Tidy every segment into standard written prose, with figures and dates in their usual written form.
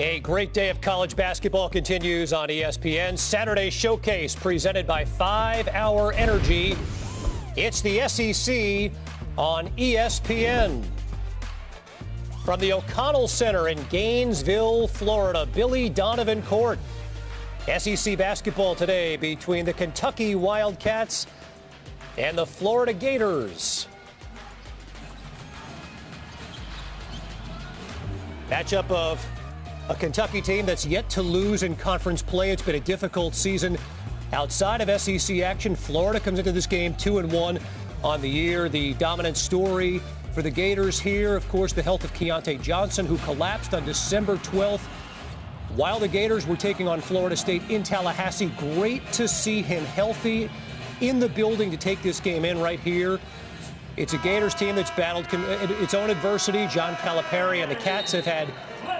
A great day of college basketball continues on ESPN. Saturday Showcase presented by 5 Hour Energy. It's the SEC on ESPN. From the O'Connell Center in Gainesville, Florida, Billy Donovan Court. SEC basketball today between the Kentucky Wildcats and the Florida Gators. Matchup of a Kentucky team that's yet to lose in conference play. It's been a difficult season outside of SEC action. Florida comes into this game 2-1 on the year. The dominant story for the Gators here, of course, the health of Keion Johnson, who collapsed on December 12th while the Gators were taking on Florida State in Tallahassee. Great to see him healthy in the building to take this game in right here. It's a Gators team that's battled its own adversity. John Calipari and the Cats have had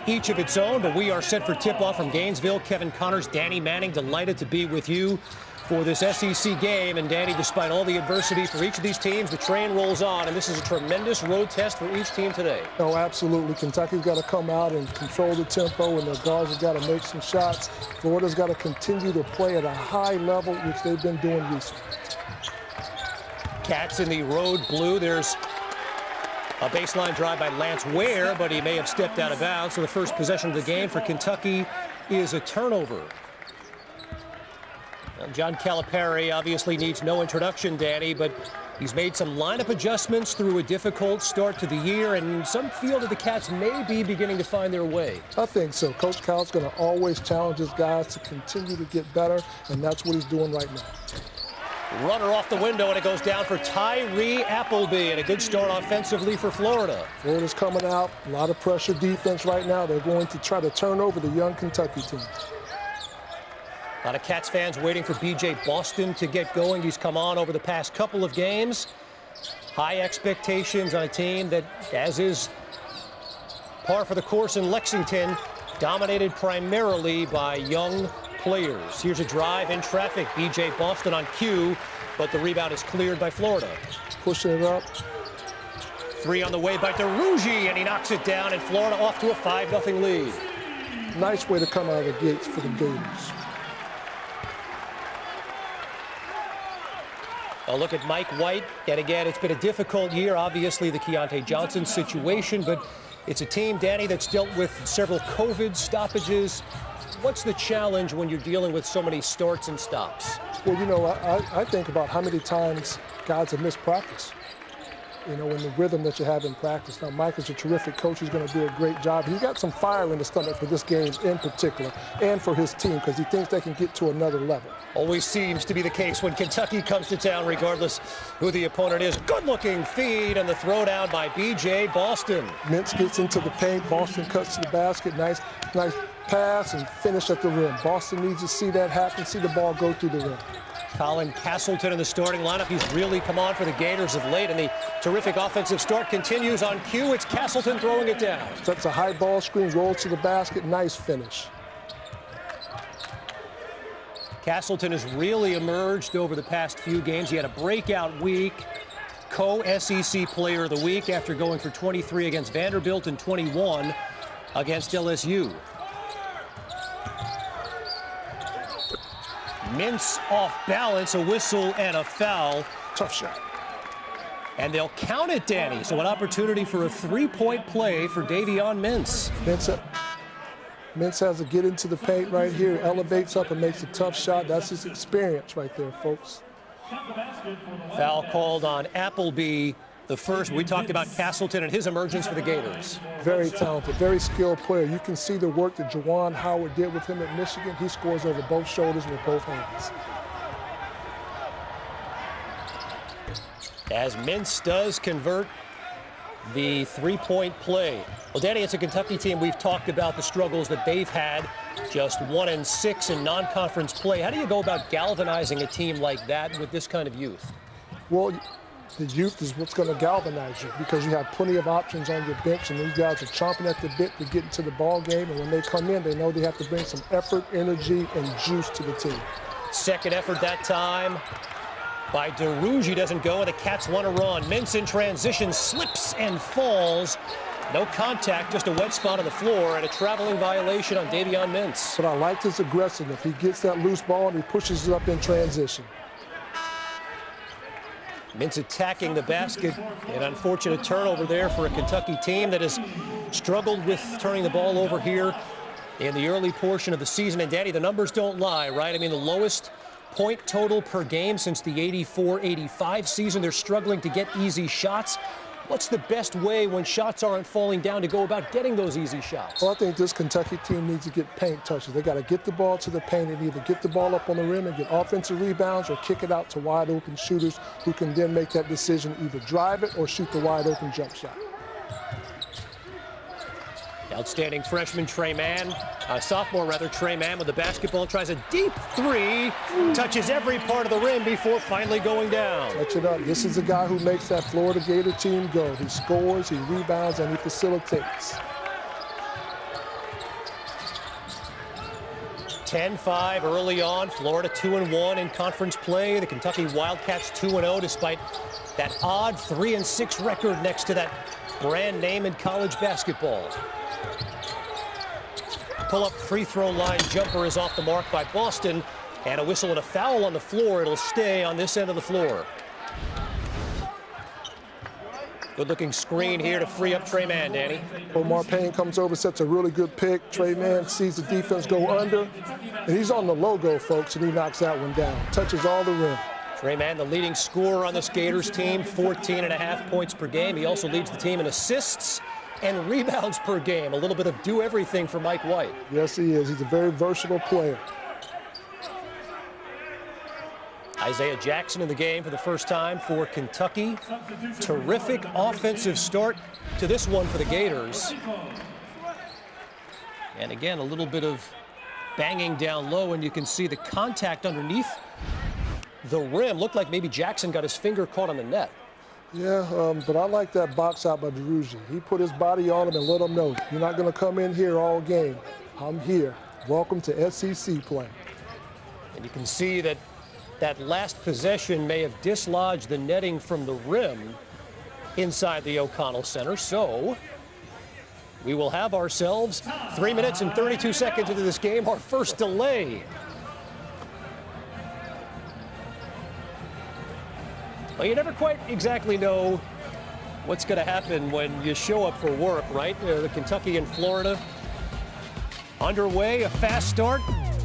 each of its own, but we are set for tip-off from Gainesville. Kevin Connors, Danny Manning, delighted to be with you for this SEC game. And Danny, despite all the adversity for each of these teams, the train rolls on, and this is a tremendous road test for each team today. Oh, absolutely. Kentucky's got to come out and control the tempo, and their guards have got to make some shots. Florida's got to continue to play at a high level, which they've been doing recently. Cats in the road blue. There's a baseline drive by Lance Ware, but he may have stepped out of bounds. So the first possession of the game for Kentucky is a turnover. Now, John Calipari obviously needs no introduction, Danny, but he's made some lineup adjustments through a difficult start to the year, and some feel that the Cats may be beginning to find their way. I think so. Coach Cal's going to always challenge his guys to continue to get better, and that's what he's doing right now. Runner off the window, and it goes down for Tyree Appleby, and a good start offensively for Florida. Florida's coming out, a lot of pressure defense right now. They're going to try to turn over the young Kentucky team. A lot of Cats fans waiting for B.J. Boston to get going. He's come on over the past couple of games. High expectations on a team that, as is par for the course in Lexington, dominated primarily by young players. Here's a drive in traffic. B.J. Boston on cue, but the rebound is cleared by Florida. Pushing it up. Three on the way by DeRougie, and he knocks it down, and Florida off to a 5-0 lead. Nice way to come out of the gates for the Gators. A look at Mike White, and again, it's been a difficult year, obviously, the Keion Johnson situation, but it's a team, Danny, that's dealt with several COVID stoppages. What's the challenge when you're dealing with so many starts and stops? Well, you know, I think about how many times guys have missed practice, you know, in the rhythm that you have in practice. Now, Mike is a terrific coach. He's going to do a great job. He's got some fire in the stomach for this game in particular and for his team because he thinks they can get to another level. Always seems to be the case when Kentucky comes to town, regardless who the opponent is. Good-looking feed and the throwdown by B.J. Boston. Mintz gets into the paint. Boston cuts to the basket. Nice pass and finish at the rim. Boston needs to see that happen, see the ball go through the rim. Colin Castleton in the starting lineup. He's really come on for the Gators of late, and the terrific offensive start continues on cue. It's Castleton throwing it down. Sets a high ball screen, rolls to the basket. Nice finish. Castleton has really emerged over the past few games. He had a breakout week, co-SEC Player of the Week after going for 23 against Vanderbilt and 21 against LSU. Mintz off balance, a whistle and a foul. Tough shot. And they'll count it, Danny. So an opportunity for a three-point play for Davion Mintz. Mintz has to get into the paint right here, elevates up and makes a tough shot. That's his experience right there, folks. Foul called on Appleby, the first. We talked about Castleton and his emergence for the Gators. Very talented, very skilled player. You can see the work that Juwan Howard did with him at Michigan. He scores over both shoulders with both hands. As Mintz does convert the three-point play. Well, Danny, it's a Kentucky team. We've talked about the struggles that they've had, just 1-6 in non-conference play. How do you go about galvanizing a team like that with this kind of youth? Well, the youth is what's going to galvanize you because you have plenty of options on your bench, and these guys are chomping at the bit to get into the ball game. And when they come in, they know they have to bring some effort, energy, and juice to the team. Second effort that time by DeRougie doesn't go, and the Cats want to run. Mintz in transition slips and falls. No contact, just a wet spot on the floor and a traveling violation on Keion Brooks. But I like his aggressiveness. He gets that loose ball and he pushes it up in transition. Mintz attacking the basket. An unfortunate turnover there for a Kentucky team that has struggled with turning the ball over here in the early portion of the season. And Danny, the numbers don't lie, right? I mean, the lowest point total per game since the 84-85 season. They're struggling to get easy shots. What's the best way when shots aren't falling down to go about getting those easy shots? Well, I think this Kentucky team needs to get paint touches. They got to get the ball to the paint and either get the ball up on the rim and get offensive rebounds or kick it out to wide open shooters who can then make that decision, either drive it or shoot the wide open jump shot. Outstanding freshman sophomore Trey Mann with the basketball, tries a deep three, touches every part of the rim before finally going down. Touch it up. This is a guy who makes that Florida Gator team go. He scores, he rebounds, and he facilitates. 10-5 early on. Florida 2-1 in conference play. The Kentucky Wildcats 2-0 despite that odd 3-6 record next to that brand name in college basketball. Pull-up free throw line jumper is off the mark by Boston, and a whistle and a foul on the floor. It'll stay on this end of the floor. Good-looking screen here to free up Trey Mann, Danny. Omar Payne comes over, sets a really good pick. Trey Mann sees the defense go under, and he's on the logo, folks, and he knocks that one down. Touches all the rim. Trey Mann, the leading scorer on this Gators team, 14.5 points per game. He also leads the team in assists and rebounds per game. A little bit of do-everything for Mike White. Yes, he is. He's a very versatile player. Isaiah Jackson in the game for the first time for Kentucky. Terrific offensive start to this one for the Gators. And again, a little bit of banging down low, and you can see the contact underneath the rim. Looked like maybe Jackson got his finger caught on the net. Yeah, but I like that box out by DeRougie. He put his body on him and let him know, you're not going to come in here all game. I'm here. Welcome to SEC play. And you can see that that last possession may have dislodged the netting from the rim inside the O'Connell Center. So we will have ourselves 3 minutes and 32 seconds into this game, our first delay. Well, you never quite exactly know what's going to happen when you show up for work, right? The Kentucky and Florida underway, a fast start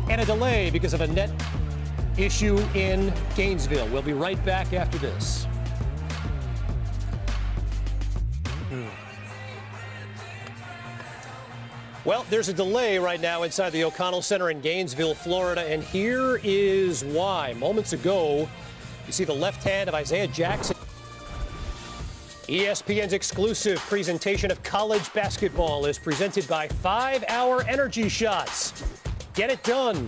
and a delay because of a net issue in Gainesville. We'll be right back after this. Well, there's a delay right now inside the O'Connell Center in Gainesville, Florida, and here is why. Moments ago, you see the left hand of Isaiah Jackson. ESPN's exclusive presentation of college basketball is presented by 5-Hour Energy Shots. Get it done.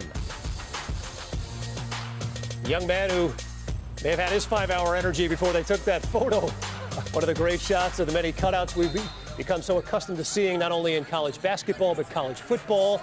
Young man who may have had his 5-hour energy before they took that photo. One of the great shots of the many cutouts we've become so accustomed to seeing, not only in college basketball, but college football.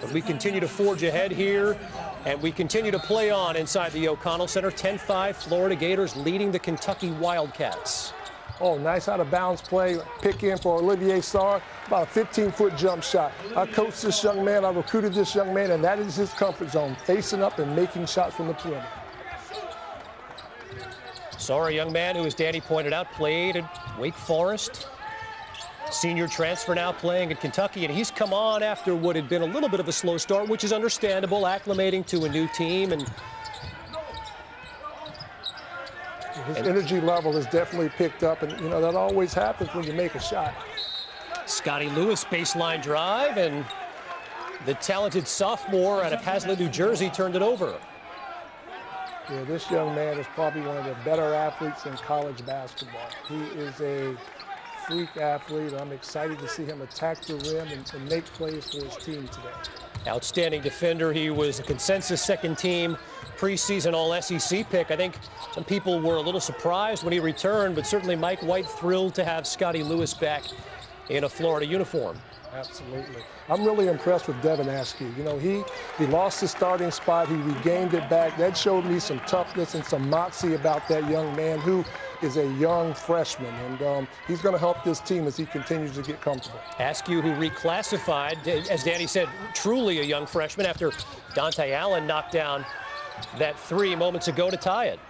But we continue to forge ahead here, and we continue to play on inside the O'Connell Center. 10-5, Florida Gators leading the Kentucky Wildcats. Oh, nice out-of-bounds play. Pick in for Olivier Sarr, about a 15-foot jump shot. I coached this young man, I recruited this young man, and that is his comfort zone, facing up and making shots from the perimeter. Sarr, a young man who, as Danny pointed out, played at Wake Forest. Senior transfer now playing at Kentucky, and he's come on after what had been a little bit of a slow start, which is understandable, acclimating to a new team. And his energy level has definitely picked up, and, you know, that always happens when you make a shot. Scotty Lewis, baseline drive, and the talented sophomore out of Hazlet, New Jersey, turned it over. Yeah, this young man is probably one of the better athletes in college basketball. He is a freak athlete. I'm excited to see him attack the rim and make plays for his team today. Outstanding defender. He was a consensus second-team preseason All-SEC pick. I think some people were a little surprised when he returned, but certainly Mike White thrilled to have Scotty Lewis back in a Florida uniform. Absolutely. I'm really impressed with Devin Askew. You know, he lost his starting spot. He regained it back. That showed me some toughness and some moxie about that young man who is a young freshman. And he's going to help this team as he continues to get comfortable. Askew, who reclassified, as Danny said, truly a young freshman after Dante Allen knocked down that three moments ago to tie it.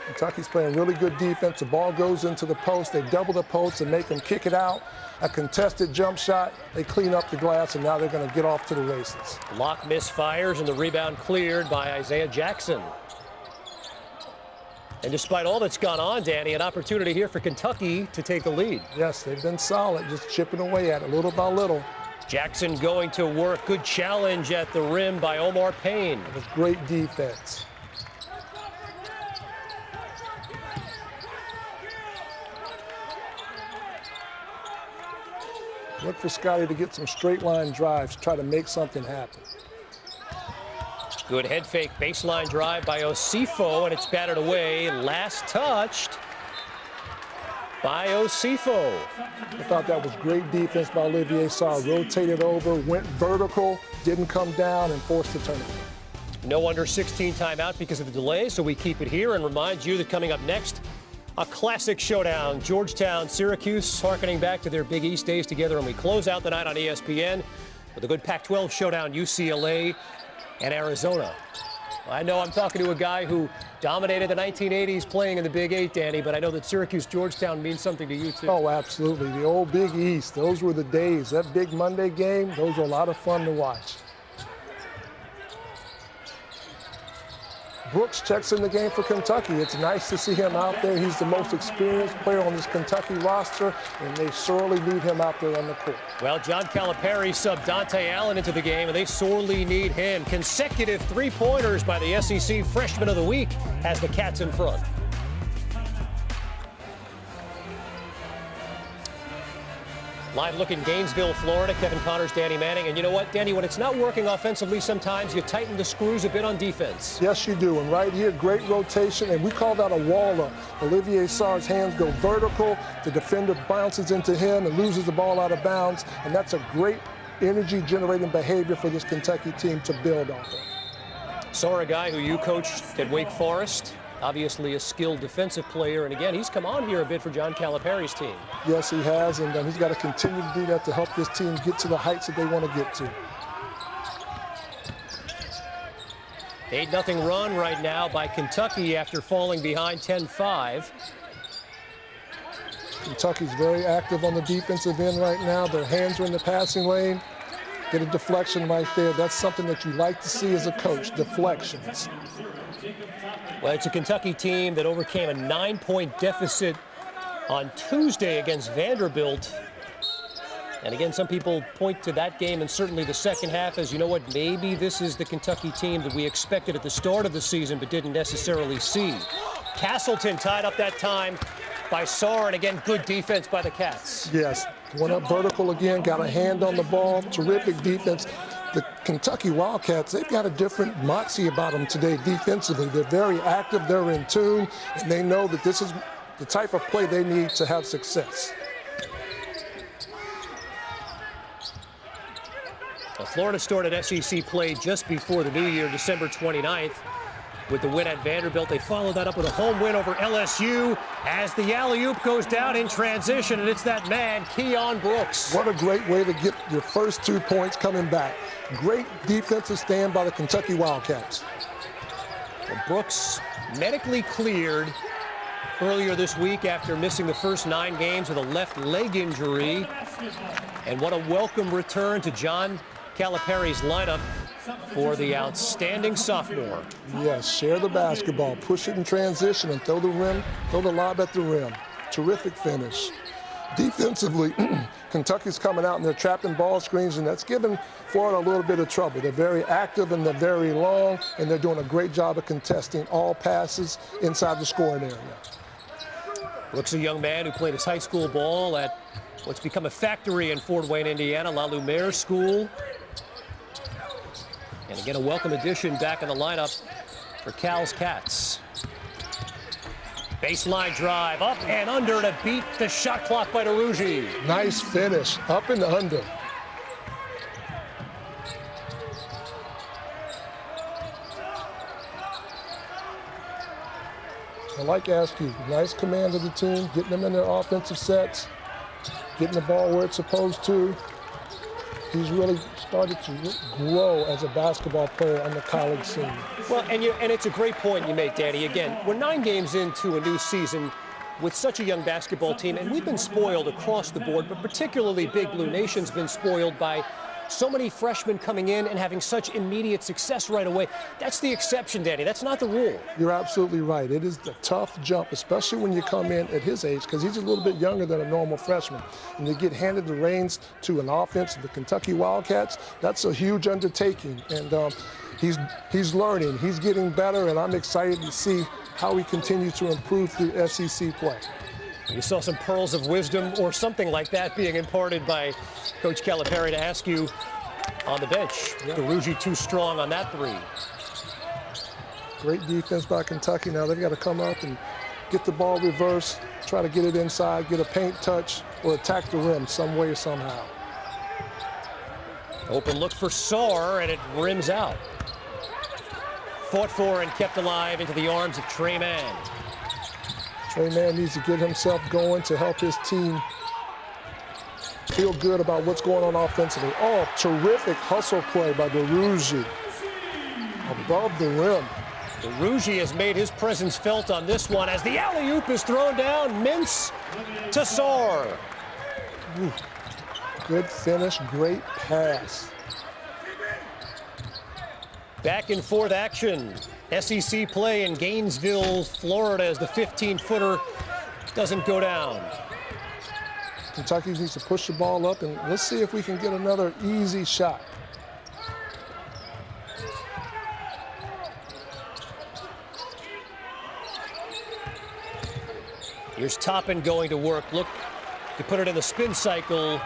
Kentucky's playing really good defense. The ball goes into the post. They double the post and make them kick it out. A contested jump shot. They clean up the glass, and now they're going to get off to the races. Locke misfires, and the rebound cleared by Isaiah Jackson. And despite all that's gone on, Danny, an opportunity here for Kentucky to take the lead. Yes, they've been solid, just chipping away at it little by little. Jackson going to work. Good challenge at the rim by Omar Payne. It was great defense. Look for Scotty to get some straight line drives, try to make something happen. Good head fake baseline drive by Osifo, and it's batted away. Last touched by Osifo. I thought that was great defense by Olivier Sarr. Rotated over, went vertical, didn't come down, and forced the turnover. No under 16 timeout because of the delay, so we keep it here and remind you that coming up next, a classic showdown. Georgetown, Syracuse, harkening back to their Big East days together, and we close out the night on ESPN with a good Pac-12 showdown, UCLA and Arizona. I know I'm talking to a guy who dominated the 1980s playing in the Big Eight, Danny, but I know that Syracuse-Georgetown means something to you, too. Oh, absolutely. The old Big East, those were the days. That big Monday game, those were a lot of fun to watch. Brooks checks in the game for Kentucky. It's nice to see him out there. He's the most experienced player on this Kentucky roster, and they sorely need him out there on the court. Well, John Calipari subbed Dante Allen into the game, and they sorely need him. Consecutive three-pointers by the SEC Freshman of the Week has the Cats in front. Live look in Gainesville, Florida. Kevin Connors, Danny Manning. And you know what, Danny, when it's not working offensively, sometimes you tighten the screws a bit on defense. Yes, you do. And right here, great rotation. And we call that a wall-up. Olivier Sarr's hands go vertical. The defender bounces into him and loses the ball out of bounds. And that's a great energy-generating behavior for this Kentucky team to build off of. Sarr, a guy who you coached at Wake Forest. Obviously a skilled defensive player, and again, he's come on here a bit for John Calipari's team. Yes, he has, and he's got to continue to do that to help this team get to the heights that they want to get to. 8-0 run right now by Kentucky after falling behind 10-5. Kentucky's very active on the defensive end right now. Their hands are in the passing lane. Get a deflection right there. That's something that you like to see as a coach, deflections. Well, it's a Kentucky team that overcame a 9-point deficit on Tuesday against Vanderbilt. And again, some people point to that game and certainly the second half as, you know what, maybe this is the Kentucky team that we expected at the start of the season but didn't necessarily see. Castleton tied up that time by Sarr, and again, good defense by the Cats. Yes, went up vertical again, got a hand on the ball, terrific defense. The Kentucky Wildcats, they've got a different moxie about them today defensively. They're very active, they're in tune, and they know that this is the type of play they need to have success. Well, Florida started SEC play just before the new year, December 29th, with the win at Vanderbilt. They followed that up with a home win over LSU as the alley-oop goes down in transition, and it's that man, Keion Brooks. What a great way to get your first 2 points coming back. Great defensive stand by the Kentucky Wildcats. Well, Brooks medically cleared earlier this week after missing the first 9 games with a left leg injury. And what a welcome return to John Calipari's lineup for the outstanding sophomore. Yes, share the basketball, push it in transition, and throw the lob at the rim. Terrific finish. Defensively, Kentucky's coming out and they're trapping ball screens, and that's giving Florida a little bit of trouble. They're very active and they're very long, and they're doing a great job of contesting all passes inside the scoring area. Brooks, a young man who played his high school ball at what's become a factory in Fort Wayne, Indiana, La Lumiere School. And again, a welcome addition back in the lineup for Cal's Cats. Baseline drive, up and under to beat the shot clock by DeRougy. Nice finish, up and under. I like Askew. Nice command of the team, getting them in their offensive sets, getting the ball where it's supposed to. He's really started to grow as a basketball player on the college scene. Well, and it's a great point you make, Danny. Again, we're 9 games into a new season with such a young basketball team, and we've been spoiled across the board, but particularly Big Blue Nation's been spoiled by so many freshmen coming in and having such immediate success right away. That's the exception, Danny. That's not the rule. You're absolutely right. It is the tough jump, especially when you come in at his age, because he's a little bit younger than a normal freshman. And you get handed the reins to an offense, the Kentucky Wildcats, that's a huge undertaking. And he's learning, he's getting better, and I'm excited to see how he continues to improve through SEC play. You saw some pearls of wisdom or something like that being imparted by Coach Calipari to Askew on the bench. Yeah. DeRougy too strong on that 3. Great defense by Kentucky. Now they've got to come up and get the ball reversed, try to get it inside, get a paint touch, or attack the rim some way or somehow. Open look for Sarr, and it rims out. Fought for and kept alive into the arms of Tre Mann. Tre Mann needs to get himself going to help his team feel good about what's going on offensively. Oh, terrific hustle play by DeRougy. Above the rim. DeRougy has made his presence felt on this one as the alley-oop is thrown down. Mintz to Sarr. Ooh, good finish, great pass. Back and forth action. SEC play in Gainesville, Florida, as the 15-footer doesn't go down. Kentucky needs to push the ball up, and let's see if we can get another easy shot. Here's Toppin going to work. Look to put it in the spin cycle,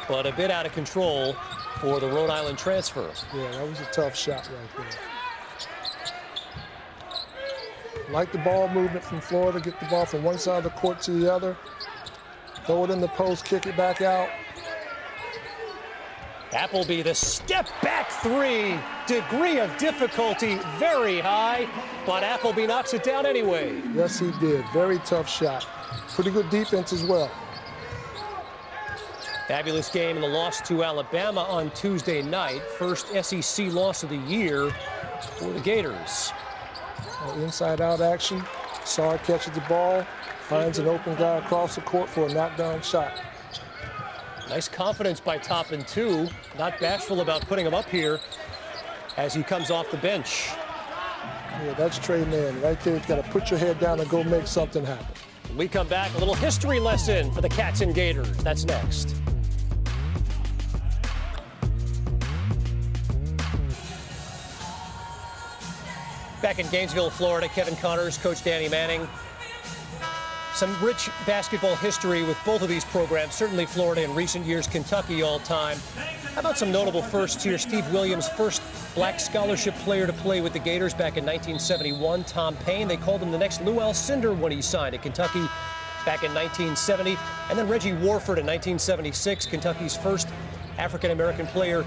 but a bit out of control for the Rhode Island transfer. Yeah, that was a tough shot right there. Like the ball movement from Florida, get the ball from one side of the court to the other, throw it in the post, kick it back out. Appleby, the step back 3, degree of difficulty very high, but Appleby knocks it down anyway. Yes, he did. Very tough shot. Pretty good defense as well. Fabulous game in the loss to Alabama on Tuesday night. First SEC loss of the year for the Gators. Inside-out action. Sarr catches the ball, finds an open guy across the court for a knockdown shot. Nice confidence by Toppin, too. Not bashful about putting him up here as he comes off the bench. Yeah, that's Tre Mann. Right there, you've got to put your head down and go make something happen. When we come back, a little history lesson for the Cats and Gators. That's next. Back in Gainesville, Florida, Kevin Connors, Coach Danny Manning. Some rich basketball history with both of these programs, certainly Florida in recent years, Kentucky all time. How about some notable firsts here? Steve Williams, first black scholarship player to play with the Gators back in 1971. Tom Payne, they called him the next Lou Alcindor when he signed at Kentucky back in 1970. And then Reggie Warford in 1976, Kentucky's first African-American player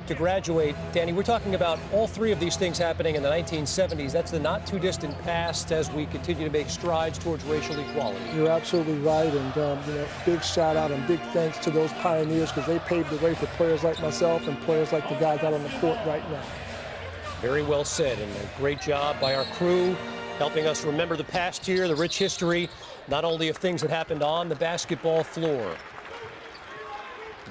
to graduate. Danny, we're talking about all 3 of these things happening in the 1970s. That's the not too distant past as we continue to make strides towards racial equality. You're absolutely right, and big shout out and big thanks to those pioneers because they paved the way for players like myself and players like the guys out on the court right now. Very well said, and a great job by our crew helping us remember the past year, the rich history, not only of things that happened on the basketball floor.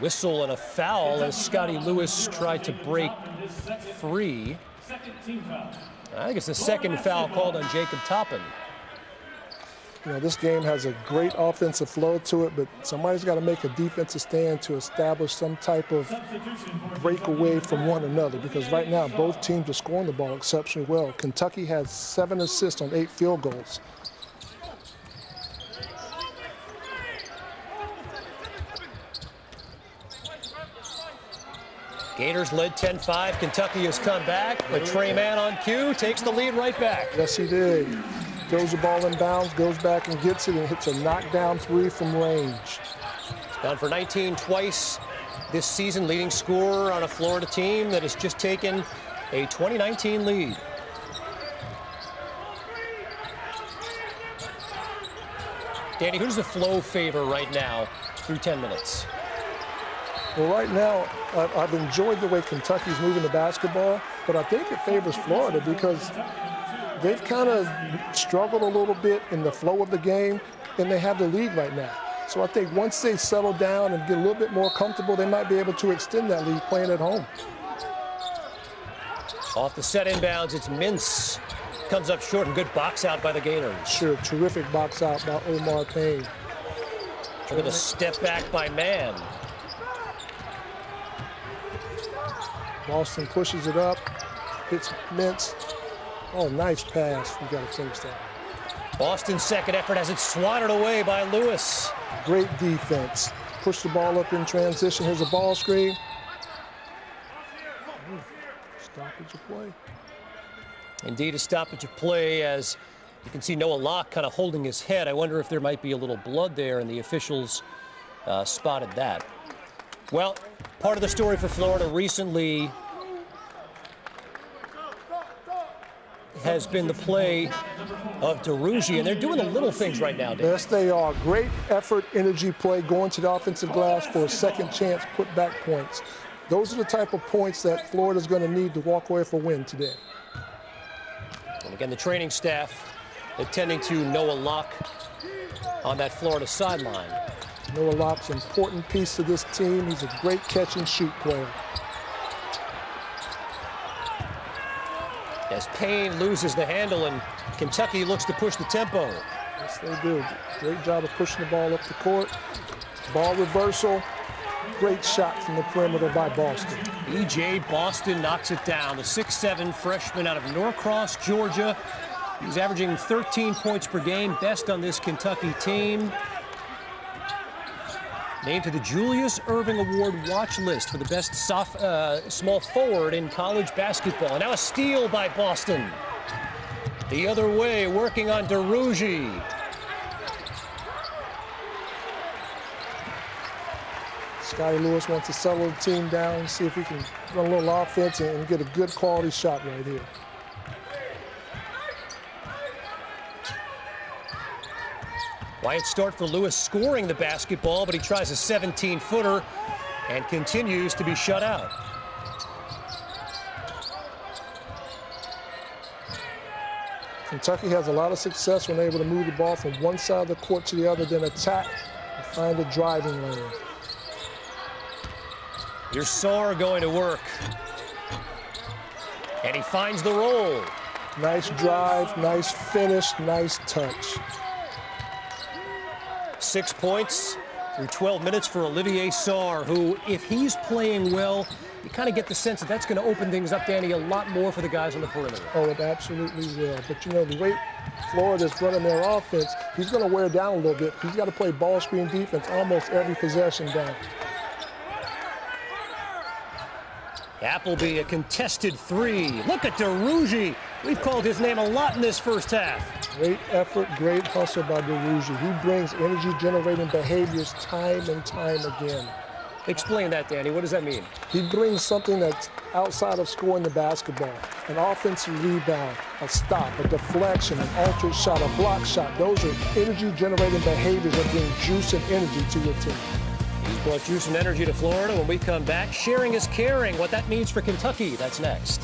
Whistle and a foul as Scotty Lewis tried to break free. I think it's the second foul called on Jacob Toppin. This game has a great offensive flow to it, but somebody's got to make a defensive stand to establish some type of breakaway from one another, because right now both teams are scoring the ball exceptionally well. Kentucky has 7 assists on 8 field goals. Gators led 10-5. Kentucky has come back, but Tre Mann on cue takes the lead right back. Yes, he did. throws the ball in bounds, goes back and gets it, and hits a knockdown three from range. He's gone for 19 twice this season, leading scorer on a Florida team that has just taken a 2019 lead. Danny, who does the flow favor right now through 10 minutes? Well, right now, I've enjoyed the way Kentucky's moving the basketball, but I think it favors Florida because they've kind of struggled a little bit in the flow of the game, and they have the lead right now. So I think once they settle down and get a little bit more comfortable, they might be able to extend that lead playing at home. Off the set inbounds, it's Mintz. Comes up short and good box out by the Gators. Sure, terrific box out by Omar Payne. With a step back by Mann. Boston pushes it up, hits Mintz. Oh, nice pass. We got to finish that. Boston's second effort has it swatted away by Lewis. Great defense. Push the ball up in transition. Here's a ball screen. Stoppage of play. Indeed, a stoppage of play as you can see Noah Locke kind of holding his head. I wonder if there might be a little blood there, and the officials spotted that. Well, part of the story for Florida recently has been the play of DeRougie, and they're doing the little things right now, Dave. Yes, they are. Great effort, energy play, going to the offensive glass for a second chance put-back points. Those are the type of points that Florida's going to need to walk away for a win today. And again, the training staff attending to Noah Locke on that Florida sideline. Noah Locke's an important piece to this team. He's a great catch-and-shoot player. As Payne loses the handle and Kentucky looks to push the tempo. Yes, they do. Great job of pushing the ball up the court. Ball reversal. Great shot from the perimeter by Boston. E.J. Boston knocks it down. The 6'7" freshman out of Norcross, Georgia. He's averaging 13 points per game, best on this Kentucky team. Named to the Julius Erving Award watch list for the best small forward in college basketball. And now a steal by Boston. The other way, working on DeRougie. Scotty Lewis wants to settle the team down and see if he can run a little offense and get a good quality shot right here. Quiet start for Lewis scoring the basketball, but he tries a 17-footer and continues to be shut out. Kentucky has a lot of success when they're able to move the ball from one side of the court to the other, then attack and find a driving lane. Here's Sarr going to work. And he finds the roll. Nice drive, nice finish, nice touch. 6 points through 12 minutes for Olivier Sarr, who, if he's playing well, you kind of get the sense that that's going to open things up, Danny, a lot more for the guys on the perimeter. Oh, it absolutely will. But, you know, the way Florida's running their offense, he's going to wear down a little bit. He's got to play ball screen defense almost every possession down. Appleby, a contested three. Look at DeRougie. We've called his name a lot in this first half. Great effort, great hustle by DeRougie. He brings energy-generating behaviors time and time again. Explain that, Danny. What does that mean? He brings something that's outside of scoring the basketball. An offensive rebound, a stop, a deflection, an altered shot, a block shot. Those are energy-generating behaviors that bring juice and energy to your team. He's brought juice and energy to Florida. When we come back, sharing is caring. What that means for Kentucky, that's next.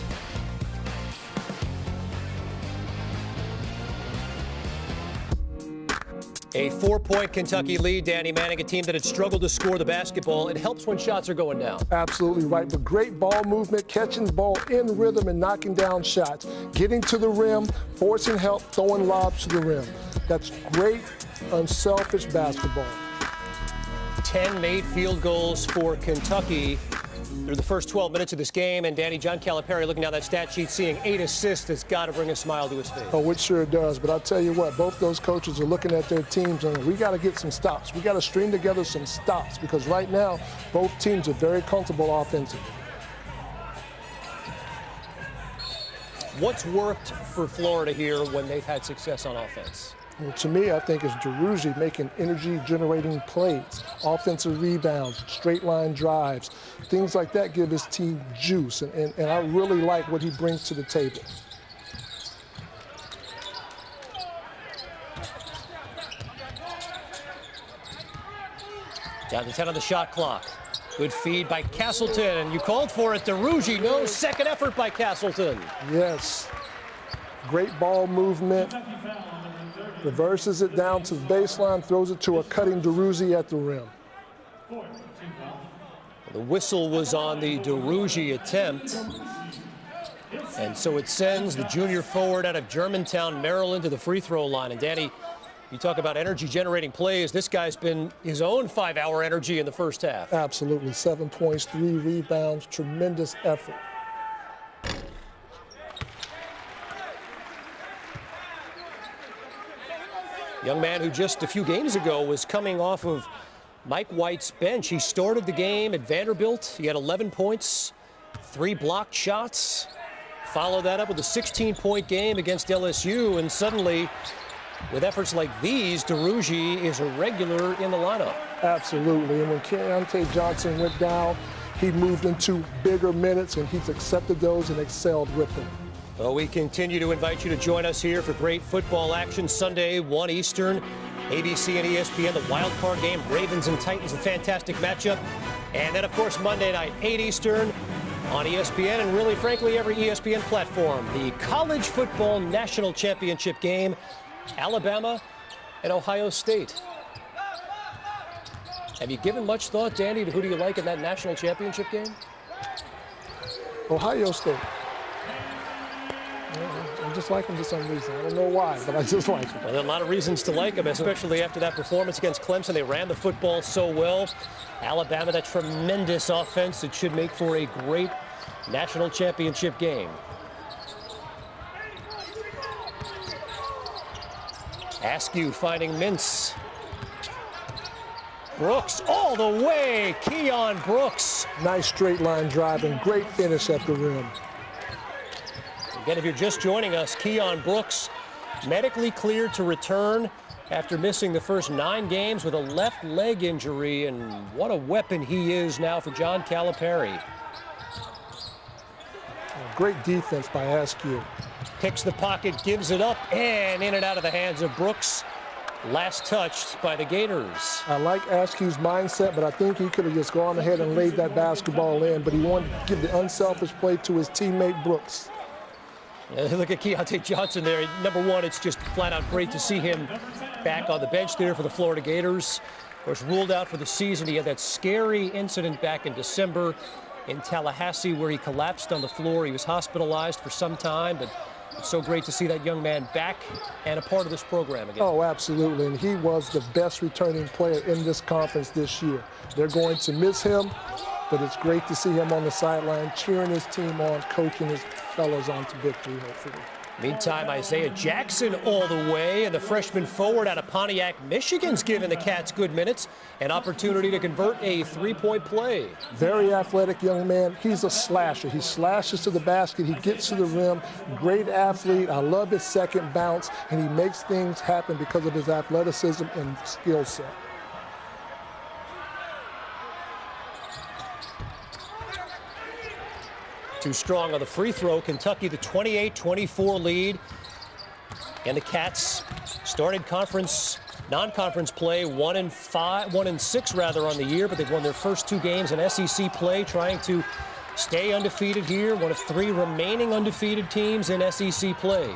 A 4-point Kentucky lead, Danny Manning, a team that had struggled to score the basketball. It helps when shots are going down. Absolutely right. But great ball movement, catching the ball in rhythm and knocking down shots. Getting to the rim, forcing help, throwing lobs to the rim. That's great, unselfish basketball. 10 made field goals for Kentucky through the first 12 minutes of this game. And Danny, John Calipari looking down that stat sheet, seeing 8 assists, has got to bring a smile to his face. Oh, it sure does. But I'll tell you what, both those coaches are looking at their teams and we got to get some stops. We got to string together some stops because right now both teams are very comfortable offensively. What's worked for Florida here when they've had success on offense? Well, to me, I think it's Druzy making energy-generating plays, offensive rebounds, straight-line drives, things like that give his team juice, and I really like what he brings to the table. Down to 10 on the shot clock. Good feed by Castleton, and you called for it. Druzy, no second effort by Castleton. Yes, great ball movement. Reverses it down to the baseline, throws it to a cutting Druzy at the rim. The whistle was on the Druzy attempt. And so it sends the junior forward out of Germantown, Maryland, to the free throw line. And Danny, you talk about energy-generating plays. This guy's been his own 5-hour energy in the first half. Absolutely. 7 points, 3 rebounds, tremendous effort. Young man who just a few games ago was coming off of Mike White's bench. He started the game at Vanderbilt. He had 11 points, 3 blocked shots. Followed that up with a 16-point game against LSU, and suddenly, with efforts like these, Druzy is a regular in the lineup. Absolutely, and when Keontae Johnson went down, he moved into bigger minutes, and he's accepted those and excelled with them. Well, we continue to invite you to join us here for great football action Sunday, 1 Eastern, ABC and ESPN, the wild card game, Ravens and Titans, a fantastic matchup. And then, of course, Monday night, 8 Eastern on ESPN and really, frankly, every ESPN platform, the College Football National Championship game, Alabama and Ohio State. Have you given much thought, Danny, to who do you like in that national championship game? Ohio State. I just like him for some reason. I don't know why, but I just like him. Well, there are a lot of reasons to like him, especially after that performance against Clemson. They ran the football so well. Alabama, that tremendous offense that should make for a great national championship game. Askew finding Mintz. Brooks all the way. Keion Brooks. Nice straight line drive and great finish at the rim. Again, if you're just joining us, Keion Brooks medically cleared to return after missing the first 9 games with a left leg injury, and what a weapon he is now for John Calipari. Great defense by Askew. Picks the pocket, gives it up, and in and out of the hands of Brooks. Last touched by the Gators. I like Askew's mindset, but I think he could have just gone ahead and laid that basketball in, but he wanted to give the unselfish play to his teammate Brooks. Look at Keontae Johnson there. Number one, it's just flat out great to see him back on the bench there for the Florida Gators. Of course, ruled out for the season. He had that scary incident back in December in Tallahassee where he collapsed on the floor. He was hospitalized for some time, but it's so great to see that young man back and a part of this program again. Oh, absolutely. And he was the best returning player in this conference this year. They're going to miss him, but it's great to see him on the sideline, cheering his team on, coaching his fellows on to victory, hopefully. Meantime, Isaiah Jackson all the way, and the freshman forward out of Pontiac, Michigan's given the Cats good minutes, an opportunity to convert a 3-point play. Very athletic young man. He's a slasher. He slashes to the basket. He gets to the rim. Great athlete. I love his second bounce, and he makes things happen because of his athleticism and skill set. Too strong on the free throw. Kentucky the 28-24 lead. And the Cats started non-conference play 1-6 rather on the year, but they've won their first 2 games in SEC play, trying to stay undefeated here. One of 3 remaining undefeated teams in SEC play.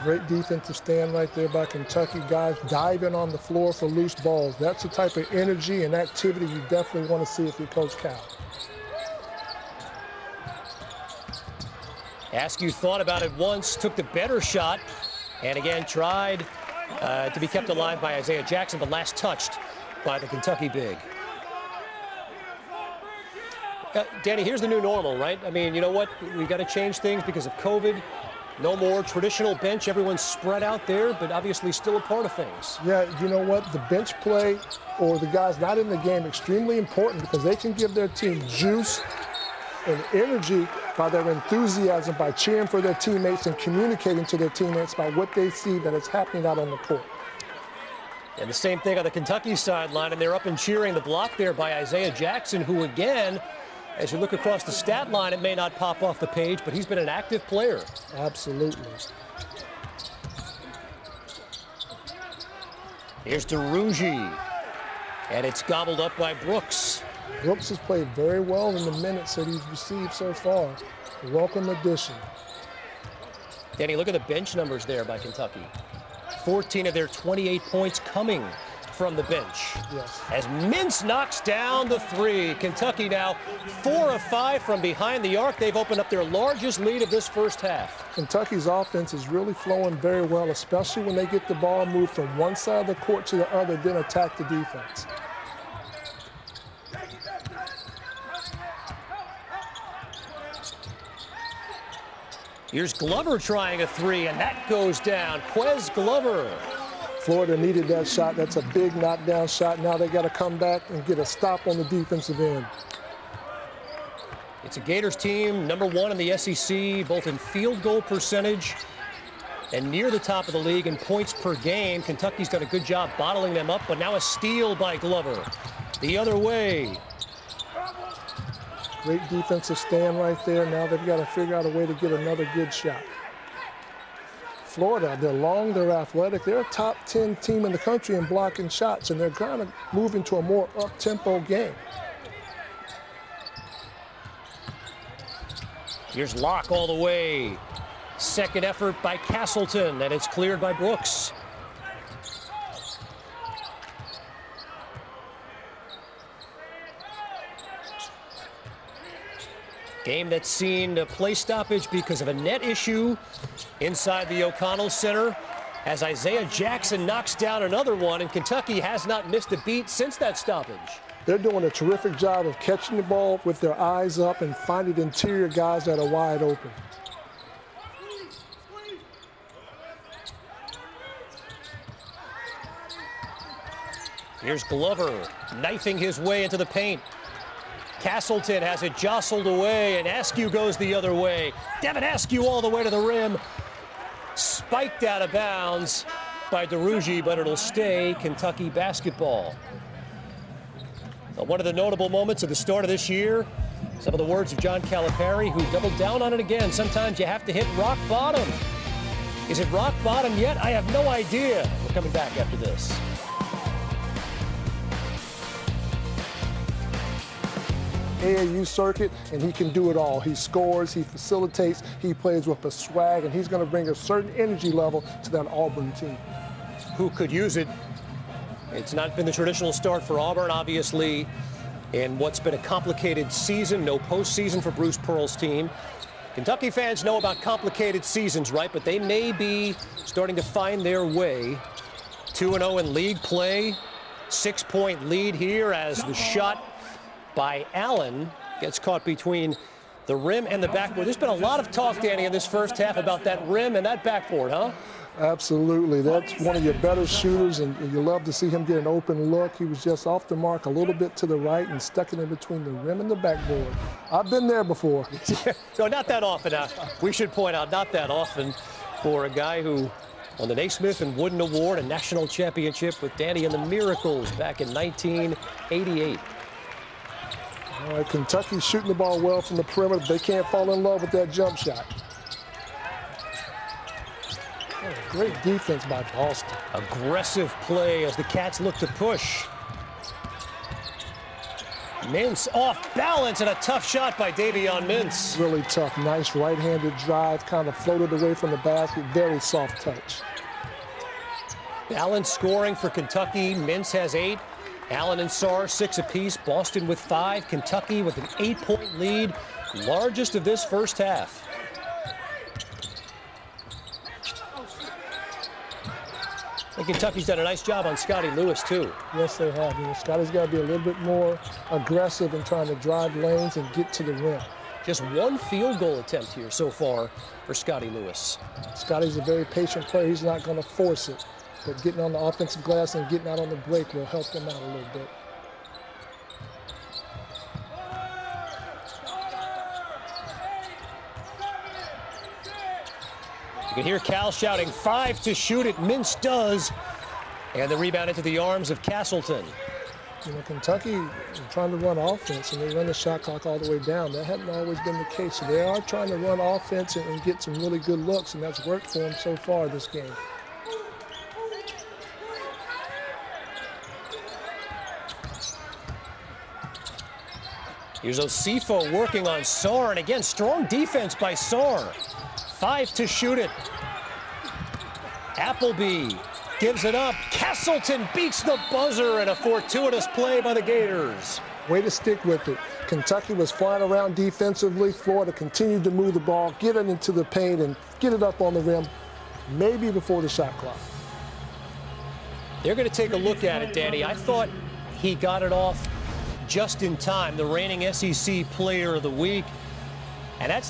Great defensive stand right there by Kentucky. Guys diving on the floor for loose balls. That's the type of energy and activity you definitely want to see if you're Coach Cal. Askew thought about it once, took the better shot, and again tried to be kept alive by Isaiah Jackson, but last touched by the Kentucky big. Danny, here's the new normal, right? I mean, you know what? We've got to change things because of COVID. No more traditional bench. Everyone's spread out there, but obviously still a part of things. Yeah, you know what? The bench play or the guys not in the game, extremely important because they can give their team juice, and energy by their enthusiasm, by cheering for their teammates and communicating to their teammates by what they see that is happening out on the court. And the same thing on the Kentucky sideline, and they're up and cheering. The block there by Isaiah Jackson, who again, as you look across the stat line, it may not pop off the page, but he's been an active player. Absolutely. Here's DeRougie, and it's gobbled up by Brooks. Brooks has played very well in the minutes that he's received so far. A welcome addition. Danny, look at the bench numbers there by Kentucky. 14 of their 28 points coming from the bench. Yes. As Mintz knocks down the three. Kentucky now 4 of 5 from behind the arc. They've opened up their largest lead of this first half. Kentucky's offense is really flowing very well, especially when they get the ball moved from one side of the court to the other, then attack the defense. Here's Glover trying a three, and that goes down. Quez Glover. Florida needed that shot. That's a big knockdown shot. Now they got to come back and get a stop on the defensive end. It's a Gators team, #1 in the SEC, both in field goal percentage and near the top of the league in points per game. Kentucky's done a good job bottling them up, but now a steal by Glover. The other way. Great defensive stand right there. Now they've got to figure out a way to get another good shot. Florida, they're long, they're athletic. They're a top 10 team in the country in blocking shots, and they're kind of moving to a more up-tempo game. Here's Locke all the way. Second effort by Castleton, and it's cleared by Brooks. Game that's seen a play stoppage because of a net issue inside the O'Connell Center as Isaiah Jackson knocks down another one, and Kentucky has not missed a beat since that stoppage. They're doing a terrific job of catching the ball with their eyes up and finding interior guys that are wide open. Here's Glover knifing his way into the paint. Castleton has it jostled away, and Askew goes the other way. Devin Askew all the way to the rim. Spiked out of bounds by DeRougie, but it'll stay Kentucky basketball. One of the notable moments of the start of this year, some of the words of John Calipari, who doubled down on it again. Sometimes you have to hit rock bottom. Is it rock bottom yet? I have no idea. We're coming back after this. AAU circuit, and he can do it all. He scores, he facilitates, he plays with a swag, and he's going to bring a certain energy level to that Auburn team. Who could use it? It's not been the traditional start for Auburn, obviously, in what's been a complicated season. No postseason for Bruce Pearl's team. Kentucky fans know about complicated seasons, right? But they may be starting to find their way. 2-0 in league play. 6-point lead here as the shot by Allen gets caught between the rim and the backboard. There's been a lot of talk, Danny, in this first half about that rim and that backboard, huh? Absolutely. That's one of your better shooters, and you love to see him get an open look. He was just off the mark a little bit to the right and stuck it in between the rim and the backboard. I've been there before. No, not that often. We should point out, not that often for a guy who won the Naismith and Wooden Award, a national championship with Danny and the Miracles back in 1988. All right, Kentucky's shooting the ball well from the perimeter. They can't fall in love with that jump shot. Oh, great defense by Boston. Aggressive play as the Cats look to push. Mintz off balance, and a tough shot by Davion Mintz. Really tough, nice right-handed drive, kind of floated away from the basket. Very soft touch. Balanced scoring for Kentucky. Mintz has 8. Allen and Sarr 6 apiece. Boston with 5. Kentucky with an 8-point lead. Largest of this first half. I think Kentucky's done a nice job on Scotty Lewis, too. Yes, they have. You know, Scotty's got to be a little bit more aggressive in trying to drive lanes and get to the rim. Just 1 field goal attempt here so far for Scotty Lewis. Scotty's a very patient player. He's not going to force it. But getting on the offensive glass and getting out on the break will help them out a little bit. You can hear Cal shouting 5 to shoot it. Mintz does. And the rebound into the arms of Castleton. You know, Kentucky is trying to run offense, and they run the shot clock all the way down. That hadn't always been the case. So they are trying to run offense and get some really good looks, and that's worked for them so far this game. Here's Osifo working on Sarr, and again, strong defense by Sarr. 5 to shoot it. Appleby gives it up. Castleton beats the buzzer, and a fortuitous play by the Gators. Way to stick with it. Kentucky was flying around defensively. Florida continued to move the ball, get it into the paint, and get it up on the rim, maybe before the shot clock. They're going to take a look at it, Danny. I thought he got it off just in time, the reigning SEC Player of the Week. And that's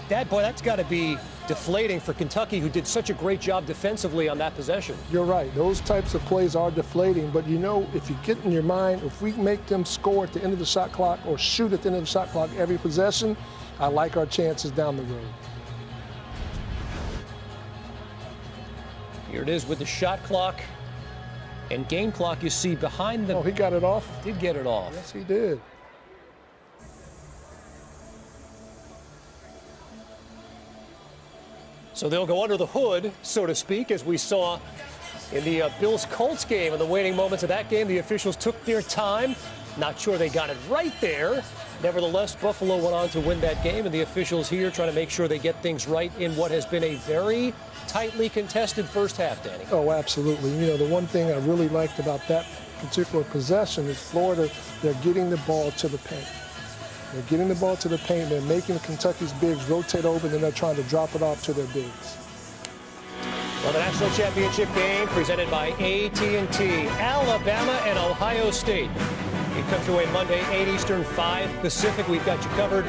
got to be deflating for Kentucky, who did such a great job defensively on that possession. You're right. Those types of plays are deflating. But, you know, if you get in your mind, if we make them score at the end of the shot clock or shoot at the end of the shot clock every possession, I like our chances down the road. Here it is with the shot clock and game clock. You see behind the... Oh, he got it off? Did get it off. Yes, he did. So they'll go under the hood, so to speak, as we saw in the Bills-Colts game. In the waning moments of that game, the officials took their time. Not sure they got it right there. Nevertheless, Buffalo went on to win that game, and the officials here trying to make sure they get things right in what has been a very tightly contested first half, Danny. Oh, absolutely. You know, the one thing I really liked about that particular possession is Florida, they're getting the ball to the paint. They're getting the ball to the paint. They're making Kentucky's bigs rotate over, and then they're trying to drop it off to their bigs. Well, the national championship game presented by AT&T, Alabama and Ohio State. It comes your way Monday, 8 Eastern, 5 Pacific. We've got you covered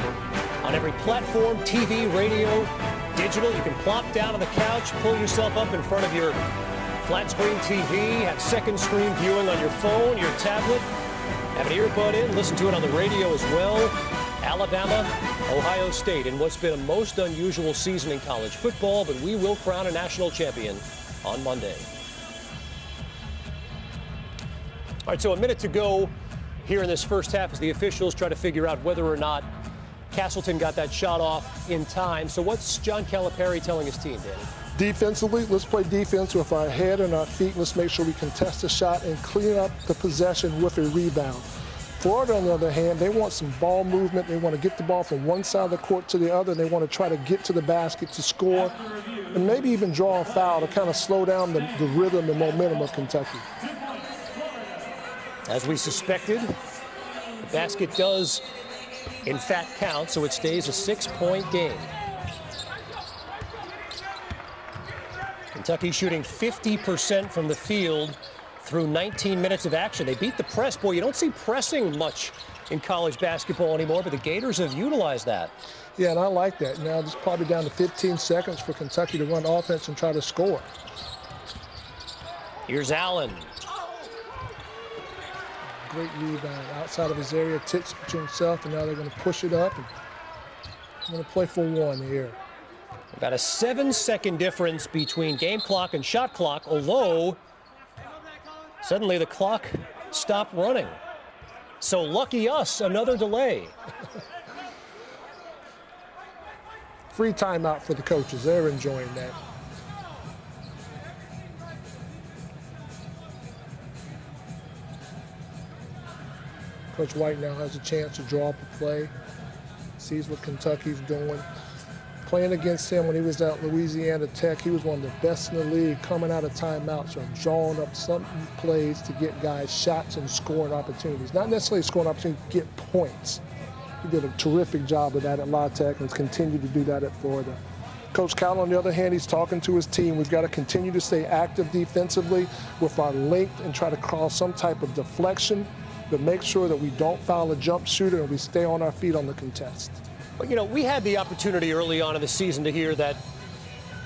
on every platform, TV, radio, digital. You can plop down on the couch, pull yourself up in front of your flat screen TV, have second screen viewing on your phone, your tablet. Have an earbud in, listen to it on the radio as well. Alabama, Ohio State, in what's been a most unusual season in college football, but we will crown a national champion on Monday. All right, so a minute to go here in this first half as the officials try to figure out whether or not Castleton got that shot off in time. So what's John Calipari telling his team, Danny? Defensively, let's play defense with our head and our feet. Let's make sure we contest the shot and clean up the possession with a rebound. Florida, on the other hand, they want some ball movement. They want to get the ball from one side of the court to the other. They want to try to get to the basket to score and maybe even draw a foul to kind of slow down the rhythm and momentum of Kentucky. As we suspected, the basket does, in fact, count, so it stays a 6-point game. Kentucky shooting 50% from the field through 19 minutes of action. They beat the press. Boy, you don't see pressing much in college basketball anymore, but the Gators have utilized that. Yeah, and I like that. Now it's probably down to 15 seconds for Kentucky to run offense and try to score. Here's Allen. Great rebound outside of his area, tips to himself, and now they're going to push it up. And going to play for one here. About a 7-second difference between game clock and shot clock, although suddenly the clock stopped running. So lucky us, another delay. Free timeout for the coaches. They're enjoying that. Coach White now has a chance to draw up a play, sees what Kentucky's doing. Playing against him when he was at Louisiana Tech, he was one of the best in the league coming out of timeouts, or drawing up some plays to get guys shots and scoring opportunities. Not necessarily scoring opportunities, get points. He did a terrific job of that at La Tech and has continued to do that at Florida. Coach Cal, on the other hand, he's talking to his team. We've got to continue to stay active defensively with our length and try to cause some type of deflection, but make sure that we don't foul a jump shooter and we stay on our feet on the contest. Well, you know, we had the opportunity early on in the season to hear that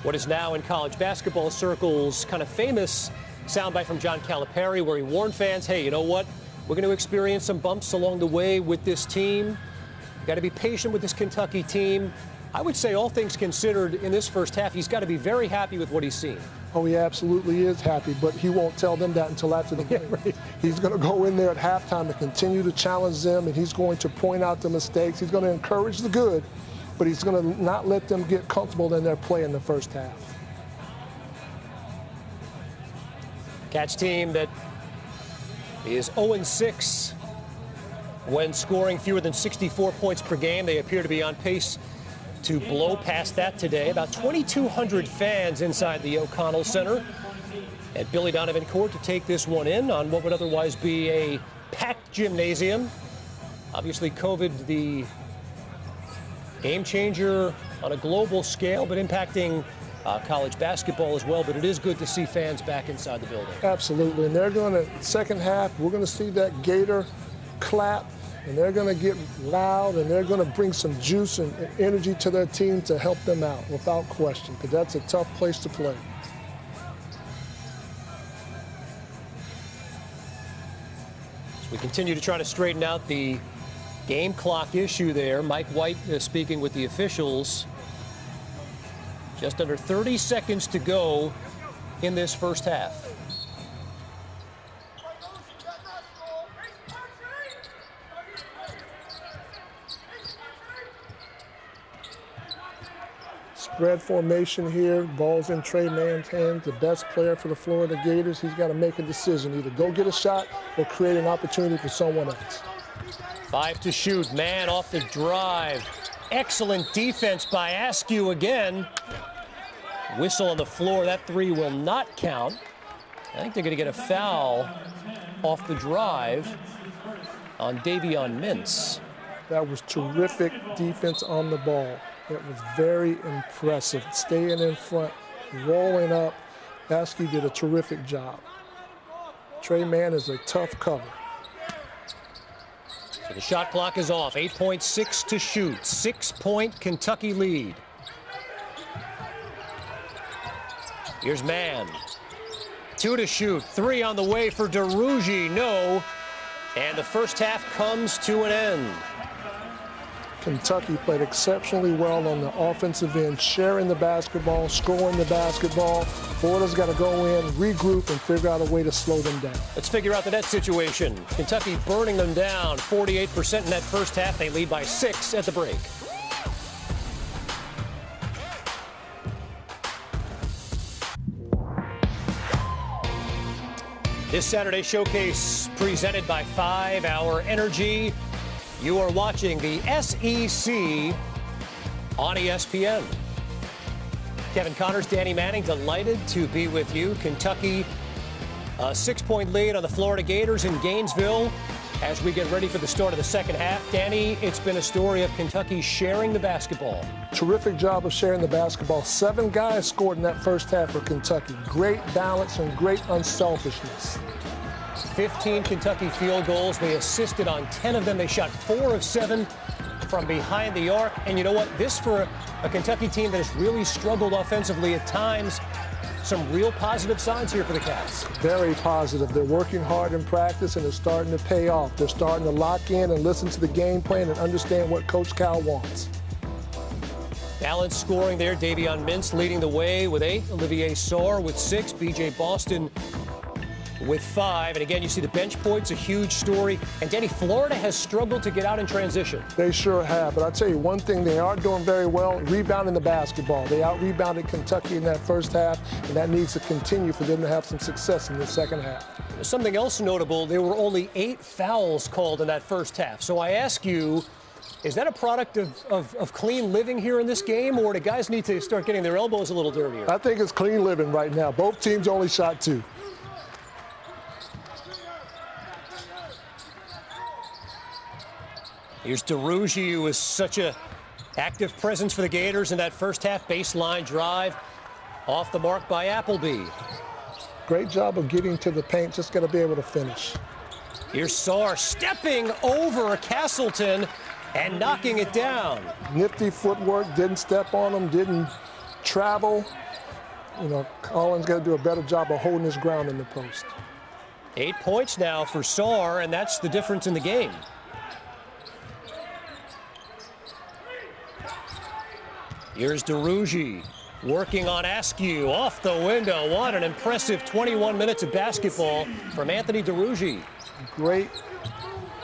what is now in college basketball circles kind of famous soundbite from John Calipari, where he warned fans, hey, you know what? We're going to experience some bumps along the way with this team. Got to be patient with this Kentucky team. I would say all things considered in this first half, he's got to be very happy with what he's seen. Oh, he absolutely is happy, but he won't tell them that until after the game. Right. He's going to go in there at halftime to continue to challenge them, and he's going to point out the mistakes. He's going to encourage the good, but he's going to not let them get comfortable in their play in the first half. Cats team that is 0-6 when scoring fewer than 64 points per game. They appear to be on pace to blow past that today. About 2,200 fans inside the O'Connell Center at Billy Donovan Court to take this one in on what would otherwise be a packed gymnasium. Obviously, COVID, the game changer on a global scale, but impacting college basketball as well. But it is good to see fans back inside the building. Absolutely, and they're going to, second half, we're going to see that Gator clap, and they're going to get loud, and they're going to bring some juice and energy to their team to help them out, without question, because that's a tough place to play. So we continue to try to straighten out the game clock issue there. Mike White speaking with the officials. Just under 30 seconds to go in this first half. Spread formation here, ball's in Trey Mann's hands, the best player for the Florida Gators. He's got to make a decision, either go get a shot or create an opportunity for someone else. 5 to shoot, Mann off the drive. Excellent defense by Askew again. Whistle on the floor, that three will not count. I think they're going to get a foul off the drive on Davion Mintz. That was terrific defense on the ball. It was very impressive. Staying in front, rolling up. Askew did a terrific job. Trey Mann is a tough cover. So the shot clock is off. 8.6 to shoot. 6-point Kentucky lead. Here's Mann. 2 to shoot. 3 on the way for DeRougie. No. And the first half comes to an end. Kentucky played exceptionally well on the offensive end, sharing the basketball, scoring the basketball. Florida's got to go in, regroup, and figure out a way to slow them down. Let's figure out the net situation. Kentucky burning them down, 48% in that first half. They lead by 6 at the break. This Saturday showcase presented by 5 Hour Energy. You are watching the SEC on ESPN. Kevin Connors, Danny Manning, delighted to be with you. Kentucky, a 6-point lead on the Florida Gators in Gainesville as we get ready for the start of the second half. Danny, it's been a story of Kentucky sharing the basketball. Terrific job of sharing the basketball. 7 guys scored in that first half for Kentucky. Great balance and great unselfishness. 15 Kentucky field goals. They assisted on 10 of them. They shot 4 of 7 from behind the arc. And you know what? This, for a Kentucky team that has really struggled offensively at times, some real positive signs here for the Cats. Very positive. They're working hard in practice, and it's starting to pay off. They're starting to lock in and listen to the game plan and understand what Coach Cal wants. Balanced scoring there. Davion Mintz leading the way with 8. Olivier Sarr with 6. B.J. Boston with 5. And again, you see the bench points, a huge story. And Danny, Florida has struggled to get out in transition. They sure have. But I'll tell you one thing they are doing very well, rebounding the basketball. They out-rebounded Kentucky in that first half, and that needs to continue for them to have some success in the second half. Something else notable, there were only 8 fouls called in that first half. So I ask you, is that a product of clean living here in this game, or do guys need to start getting their elbows a little dirtier? I think it's clean living right now. Both teams only shot 2. Here's DeRougie, who was such a active presence for the Gators in that first half. Baseline drive off the mark by Appleby. Great job of getting to the paint, just got to be able to finish. Here's Sarr stepping over Castleton and knocking it down. Nifty footwork, didn't step on him, didn't travel. You know, Collins got to do a better job of holding his ground in the post. 8 points now for Sarr, and that's the difference in the game. Here's DeRougy working on Askew off the window. What an impressive 21 minutes of basketball from Anthony DeRougy. Great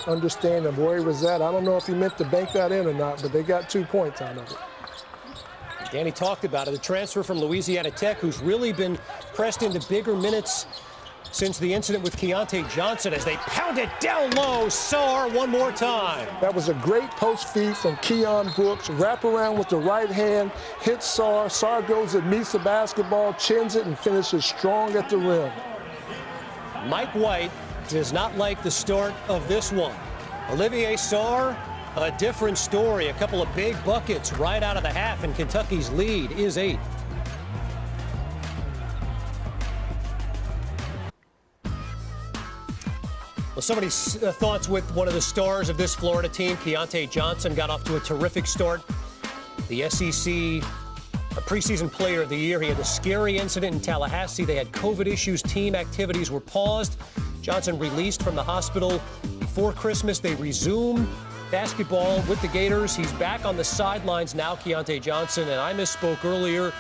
understanding of where he was at. I don't know if he meant to bank that in or not, but they got 2 points out of it. Danny talked about it, the transfer from Louisiana Tech, who's really been pressed into bigger minutes since the incident with Keion Johnson as they pound it down low. Sarr one more time. That was a great post feed from Keion Brooks. Wrap around with the right hand, hits Sarr. Sarr goes and meets the basketball, chins it, and finishes strong at the rim. Mike White does not like the start of this one. Olivier Sarr, a different story. A couple of big buckets right out of the half, and Kentucky's lead is 8. Well, somebody's thoughts with one of the stars of this Florida team, Keion Johnson, got off to a terrific start. The SEC preseason player of the year. He had a scary incident in Tallahassee. They had COVID issues. Team activities were paused. Johnson released from the hospital before Christmas. They resume basketball with the Gators. He's back on the sidelines now, Keion Johnson, and I misspoke earlier.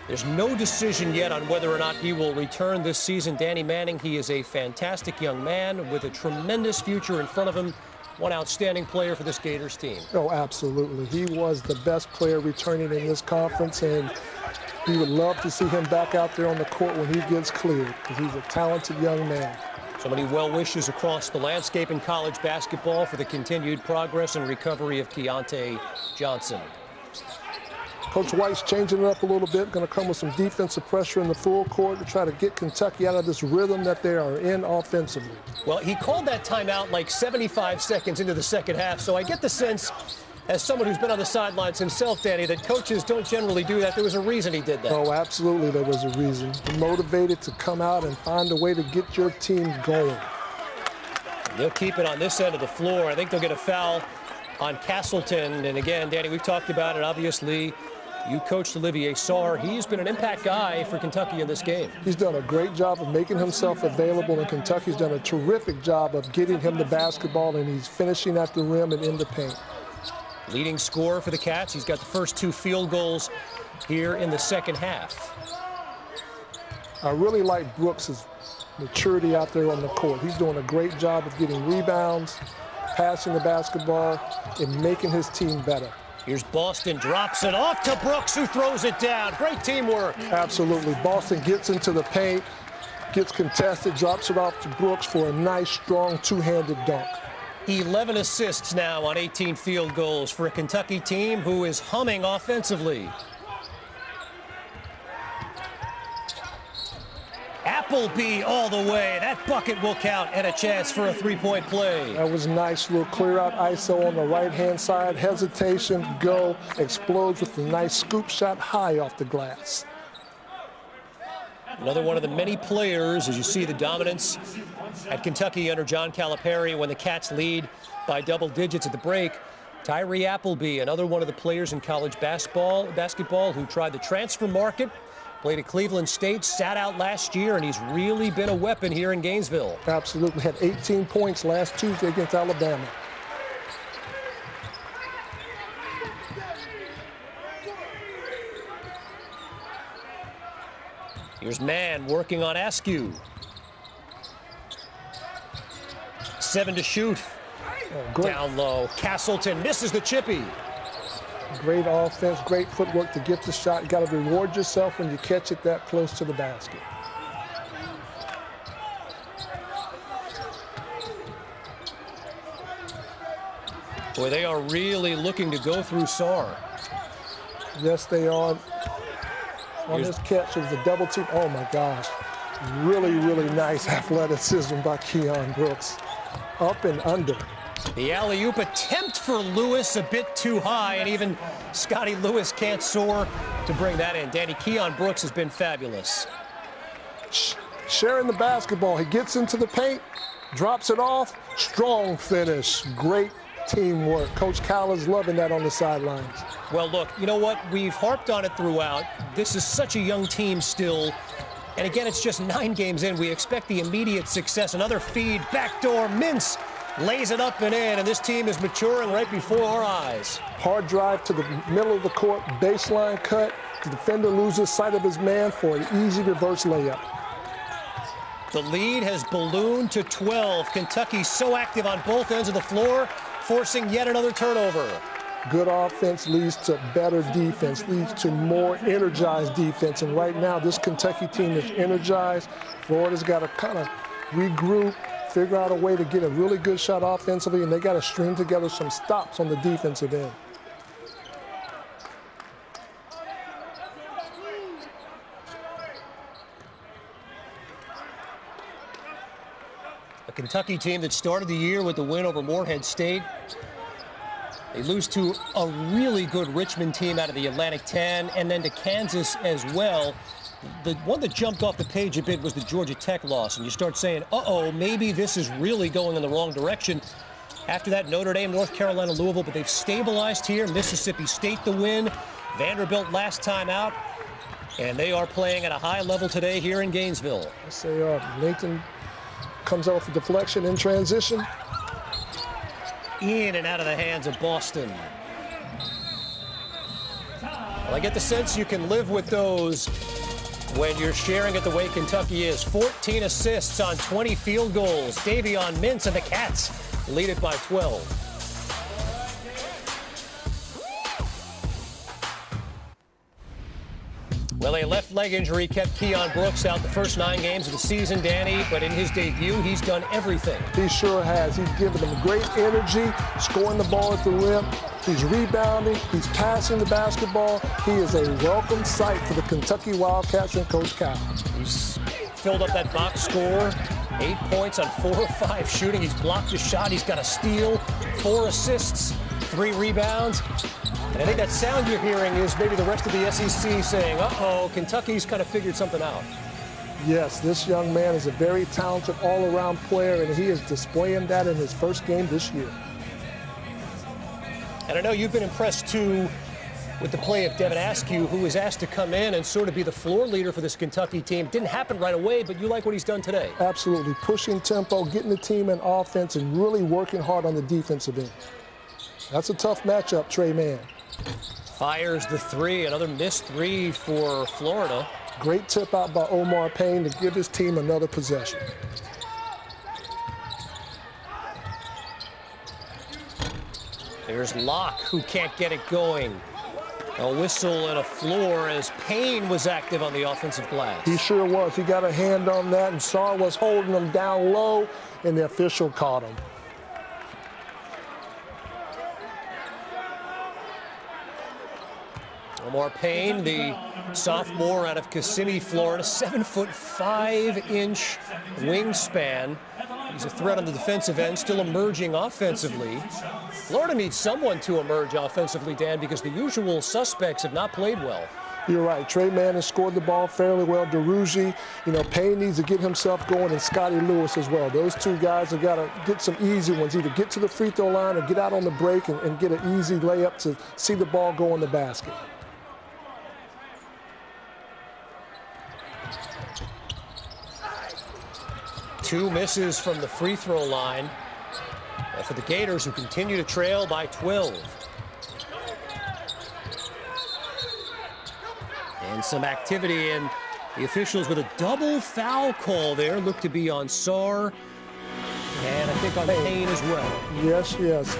There's no decision yet on whether or not he will return this season. Danny Manning, he is a fantastic young man with a tremendous future in front of him. One outstanding player for this Gators team. Oh, absolutely. He was the best player returning in this conference, and we would love to see him back out there on the court when he gets cleared, because he's a talented young man. So many well wishes across the landscape in college basketball for the continued progress and recovery of Keion Johnson. Coach White's changing it up a little bit, going to come with some defensive pressure in the full court to try to get Kentucky out of this rhythm that they are in offensively. Well, he called that timeout like 75 seconds into the second half, so I get the sense, as someone who's been on the sidelines himself, Danny, that coaches don't generally do that. There was a reason he did that. Oh, absolutely there was a reason. Motivated to come out and find a way to get your team going. They'll keep it on this end of the floor. I think they'll get a foul on Castleton. And again, Danny, we've talked about it, obviously. You coached Olivier Sarr. He's been an impact guy for Kentucky in this game. He's done a great job of making himself available, and Kentucky's done a terrific job of getting him the basketball, and he's finishing at the rim and in the paint. Leading scorer for the Cats. He's got the first 2 field goals here in the second half. I really like Brooks' maturity out there on the court. He's doing a great job of getting rebounds, passing the basketball, and making his team better. Here's Boston, drops it off to Brooks, who throws it down. Great teamwork. Absolutely. Boston gets into the paint, gets contested, drops it off to Brooks for a nice, strong, two-handed dunk. 11 assists now on 18 field goals for a Kentucky team who is humming offensively. Appleby all the way. That bucket will count, and a chance for a three-point play. That was nice. Little clear out ISO on the right-hand side. Hesitation, go, explodes with a nice scoop shot high off the glass. Another one of the many players, as you see the dominance at Kentucky under John Calipari when the Cats lead by double digits at the break. Tyree Appleby, another one of the players in college basketball who tried the transfer market, played at Cleveland State, sat out last year, and he's really been a weapon here in Gainesville. Absolutely. Had 18 points last Tuesday against Alabama. Here's Mann working on Askew. 7 to shoot. Down low. Castleton misses the chippy. Great offense, great footwork to get the shot. You got to reward yourself when you catch it that close to the basket. Boy, they are really looking to go through Sarr. Yes, they are. On this catch, it was a double team. Oh, my gosh. Really, really nice athleticism by Keion Brooks. Up and under. The alley-oop attempt for Lewis a bit too high, and even Scotty Lewis can't soar to bring that in. Danny, Keion Brooks has been fabulous. Sharing the basketball. He gets into the paint, drops it off. Strong finish. Great teamwork. Coach Kyle is loving that on the sidelines. Well, look, you know what? We've harped on it throughout. This is such a young team still. And again, it's just 9 games in. We expect the immediate success. Another feed, backdoor, Mintz lays it up and in, and this team is maturing right before our eyes. Hard drive to the middle of the court, baseline cut. The defender loses sight of his man for an easy reverse layup. The lead has ballooned to 12. Kentucky so active on both ends of the floor, forcing yet another turnover. Good offense leads to better defense, leads to more energized defense. And right now, this Kentucky team is energized. Florida's got to kind of regroup, figure out a way to get a really good shot offensively, and they got to string together some stops on the defensive end. A Kentucky team that started the year with the win over Morehead State. They lose to a really good Richmond team out of the Atlantic 10, and then to Kansas as well. The one that jumped off the page a bit was the Georgia Tech loss, and you start saying, uh-oh, maybe this is really going in the wrong direction. After that, Notre Dame, North Carolina, Louisville, but they've stabilized here. Mississippi State the win. Vanderbilt last time out. And they are playing at a high level today here in Gainesville. I say Nathan comes out with a deflection in transition. In and out of the hands of Boston. Well, I get the sense you can live with those when you're sharing it the way Kentucky is. 14 assists on 20 field goals. Davion Mintz and the Cats lead it by 12. Well, a left leg injury kept Keion Brooks out the first 9 games of the season, Danny, but in his debut, he's done everything. He sure has. He's given them great energy, scoring the ball at the rim. He's rebounding. He's passing the basketball. He is a welcome sight for the Kentucky Wildcats and Coach Cal. He's filled up that box score. 8 points on 4 or 5 shooting. He's blocked a shot. He's got a steal, 4 assists, 3 rebounds. And I think that sound you're hearing is maybe the rest of the SEC saying, uh-oh, Kentucky's kind of figured something out. Yes, this young man is a very talented all-around player, and he is displaying that in his first game this year. And I know you've been impressed, too, with the play of Devin Askew, who was asked to come in and sort of be the floor leader for this Kentucky team. Didn't happen right away, but you like what he's done today. Absolutely. Pushing tempo, getting the team in offense, and really working hard on the defensive end. That's a tough matchup, Trey Mann. Fires the 3, another missed 3 for Florida. Great tip out by Omar Payne to give his team another possession. There's Locke, who can't get it going. A whistle and a floor as Payne was active on the offensive glass. He sure was. He got a hand on that, and Sarr was holding him down low, and the official caught him. Omar Payne, the sophomore out of Kissimmee, Florida, 7'5" wingspan. He's a threat on the defensive end, still emerging offensively. Florida needs someone to emerge offensively, Dan, because the usual suspects have not played well. You're right. Trey Mann has scored the ball fairly well. DeRougie, Payne needs to get himself going, and Scotty Lewis as well. Those 2 guys have got to get some easy ones, either get to the free throw line or get out on the break and get an easy layup to see the ball go in the basket. Two misses from the free throw line for the Gators, who continue to trail by 12. And some activity, and the officials with a double foul call there look to be on Sarr and I think on Payne as well. Yes, yes.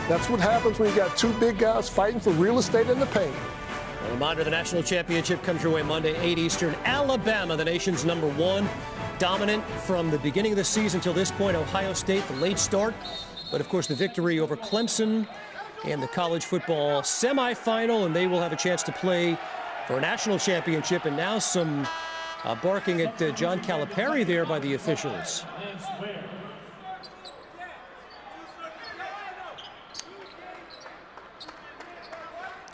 That's what happens when you got 2 big guys fighting for real estate in the paint. A reminder, the national championship comes your way Monday, 8 Eastern. Alabama, the nation's #1. Dominant from the beginning of the season till this point. Ohio State, the late start. But, of course, the victory over Clemson in the college football semifinal, and they will have a chance to play for a national championship. And now some barking at John Calipari there by the officials.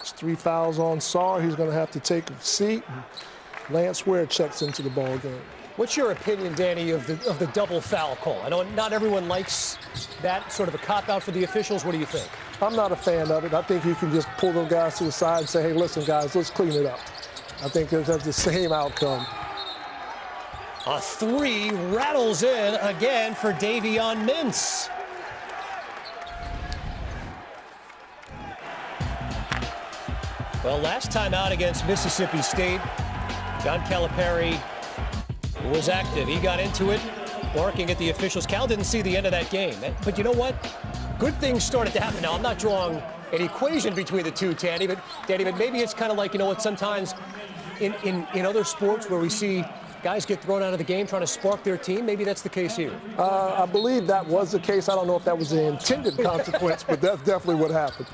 It's 3 fouls on Sarr. He's going to have to take a seat. Lance Ware checks into the ball game. What's your opinion, Danny, of the double foul call? I know not everyone likes that sort of a cop-out for the officials. What do you think? I'm not a fan of it. I think you can just pull those guys to the side and say, hey, listen, guys, let's clean it up. I think that's the same outcome. A 3 rattles in again for Davion Mintz. Well, last time out against Mississippi State, John Calipari was active. He got into it, barking at the officials. Cal didn't see the end of that game. But you know what? Good things started to happen. Now, I'm not drawing an equation between the two, Danny, but maybe it's kind of like, you know what, sometimes in other sports where we see guys get thrown out of the game trying to spark their team, maybe that's the case here. I believe that was the case. I don't know if that was the intended consequence, but that's definitely what happened.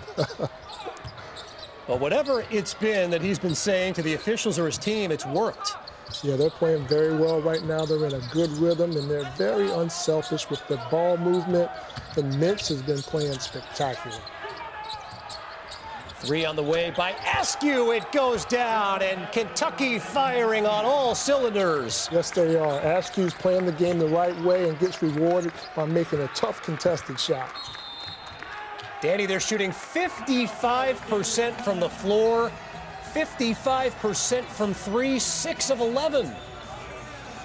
But whatever it's been that he's been saying to the officials or his team, it's worked. Yeah, they're playing very well right now. They're in a good rhythm, and they're very unselfish with the ball movement. And Mintz has been playing spectacular. 3 on the way by Askew. It goes down, and Kentucky firing on all cylinders. Yes, they are. Askew's playing the game the right way and gets rewarded by making a tough contested shot. Danny, they're shooting 55% from the floor, 55% from 3, 6 of 11.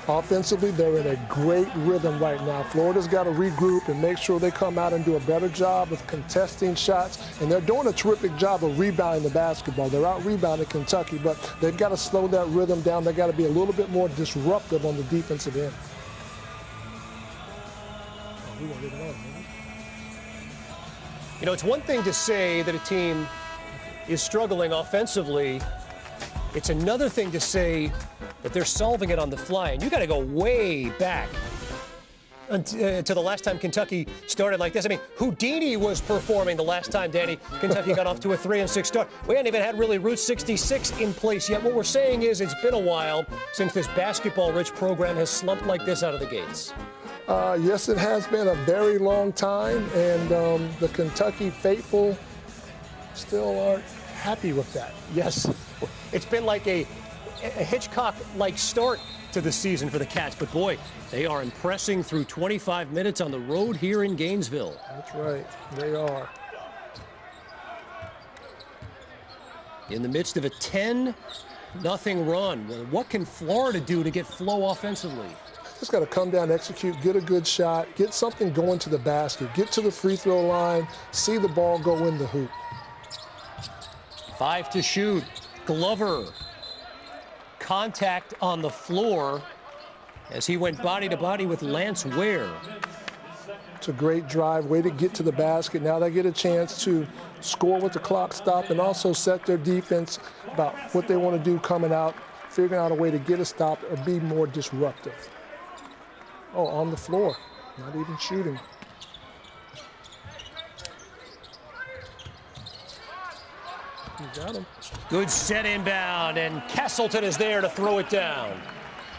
Offensively, they're in a great rhythm right now. Florida's got to regroup and make sure they come out and do a better job of contesting shots. And they're doing a terrific job of rebounding the basketball. They're out-rebounding Kentucky, but they've got to slow that rhythm down. They've got to be a little bit more disruptive on the defensive end. Oh, we won't leave it on, man. You know, it's one thing to say that a team is struggling offensively. It's another thing to say that they're solving it on the fly. And you got to go way back to the last time Kentucky started like this. I mean, Houdini was performing the last time, Danny, Kentucky got off to a 3-6 start. We hadn't even had really Route 66 in place yet. What we're saying is it's been a while since this basketball-rich program has slumped like this out of the gates. Yes, it has been a very long time, and the Kentucky faithful still aren't happy with that. Yes, it's been like a Hitchcock-like start to the season for the Cats, but boy, they are impressing through 25 minutes on the road here in Gainesville. That's right, they are. In the midst of a 10-0 run, what can Florida do to get flow offensively? Just got to come down, execute, get a good shot, get something going to the basket, get to the free throw line, see the ball go in the hoop. 5 to shoot. Glover. Contact on the floor as he went body to body with Lance Ware. It's a great drive, way to get to the basket. Now they get a chance to score with the clock stopped and also set their defense about what they want to do coming out, figuring out a way to get a stop or be more disruptive. Oh, on the floor, not even shooting. You got him. Good set inbound, and Castleton is there to throw it down.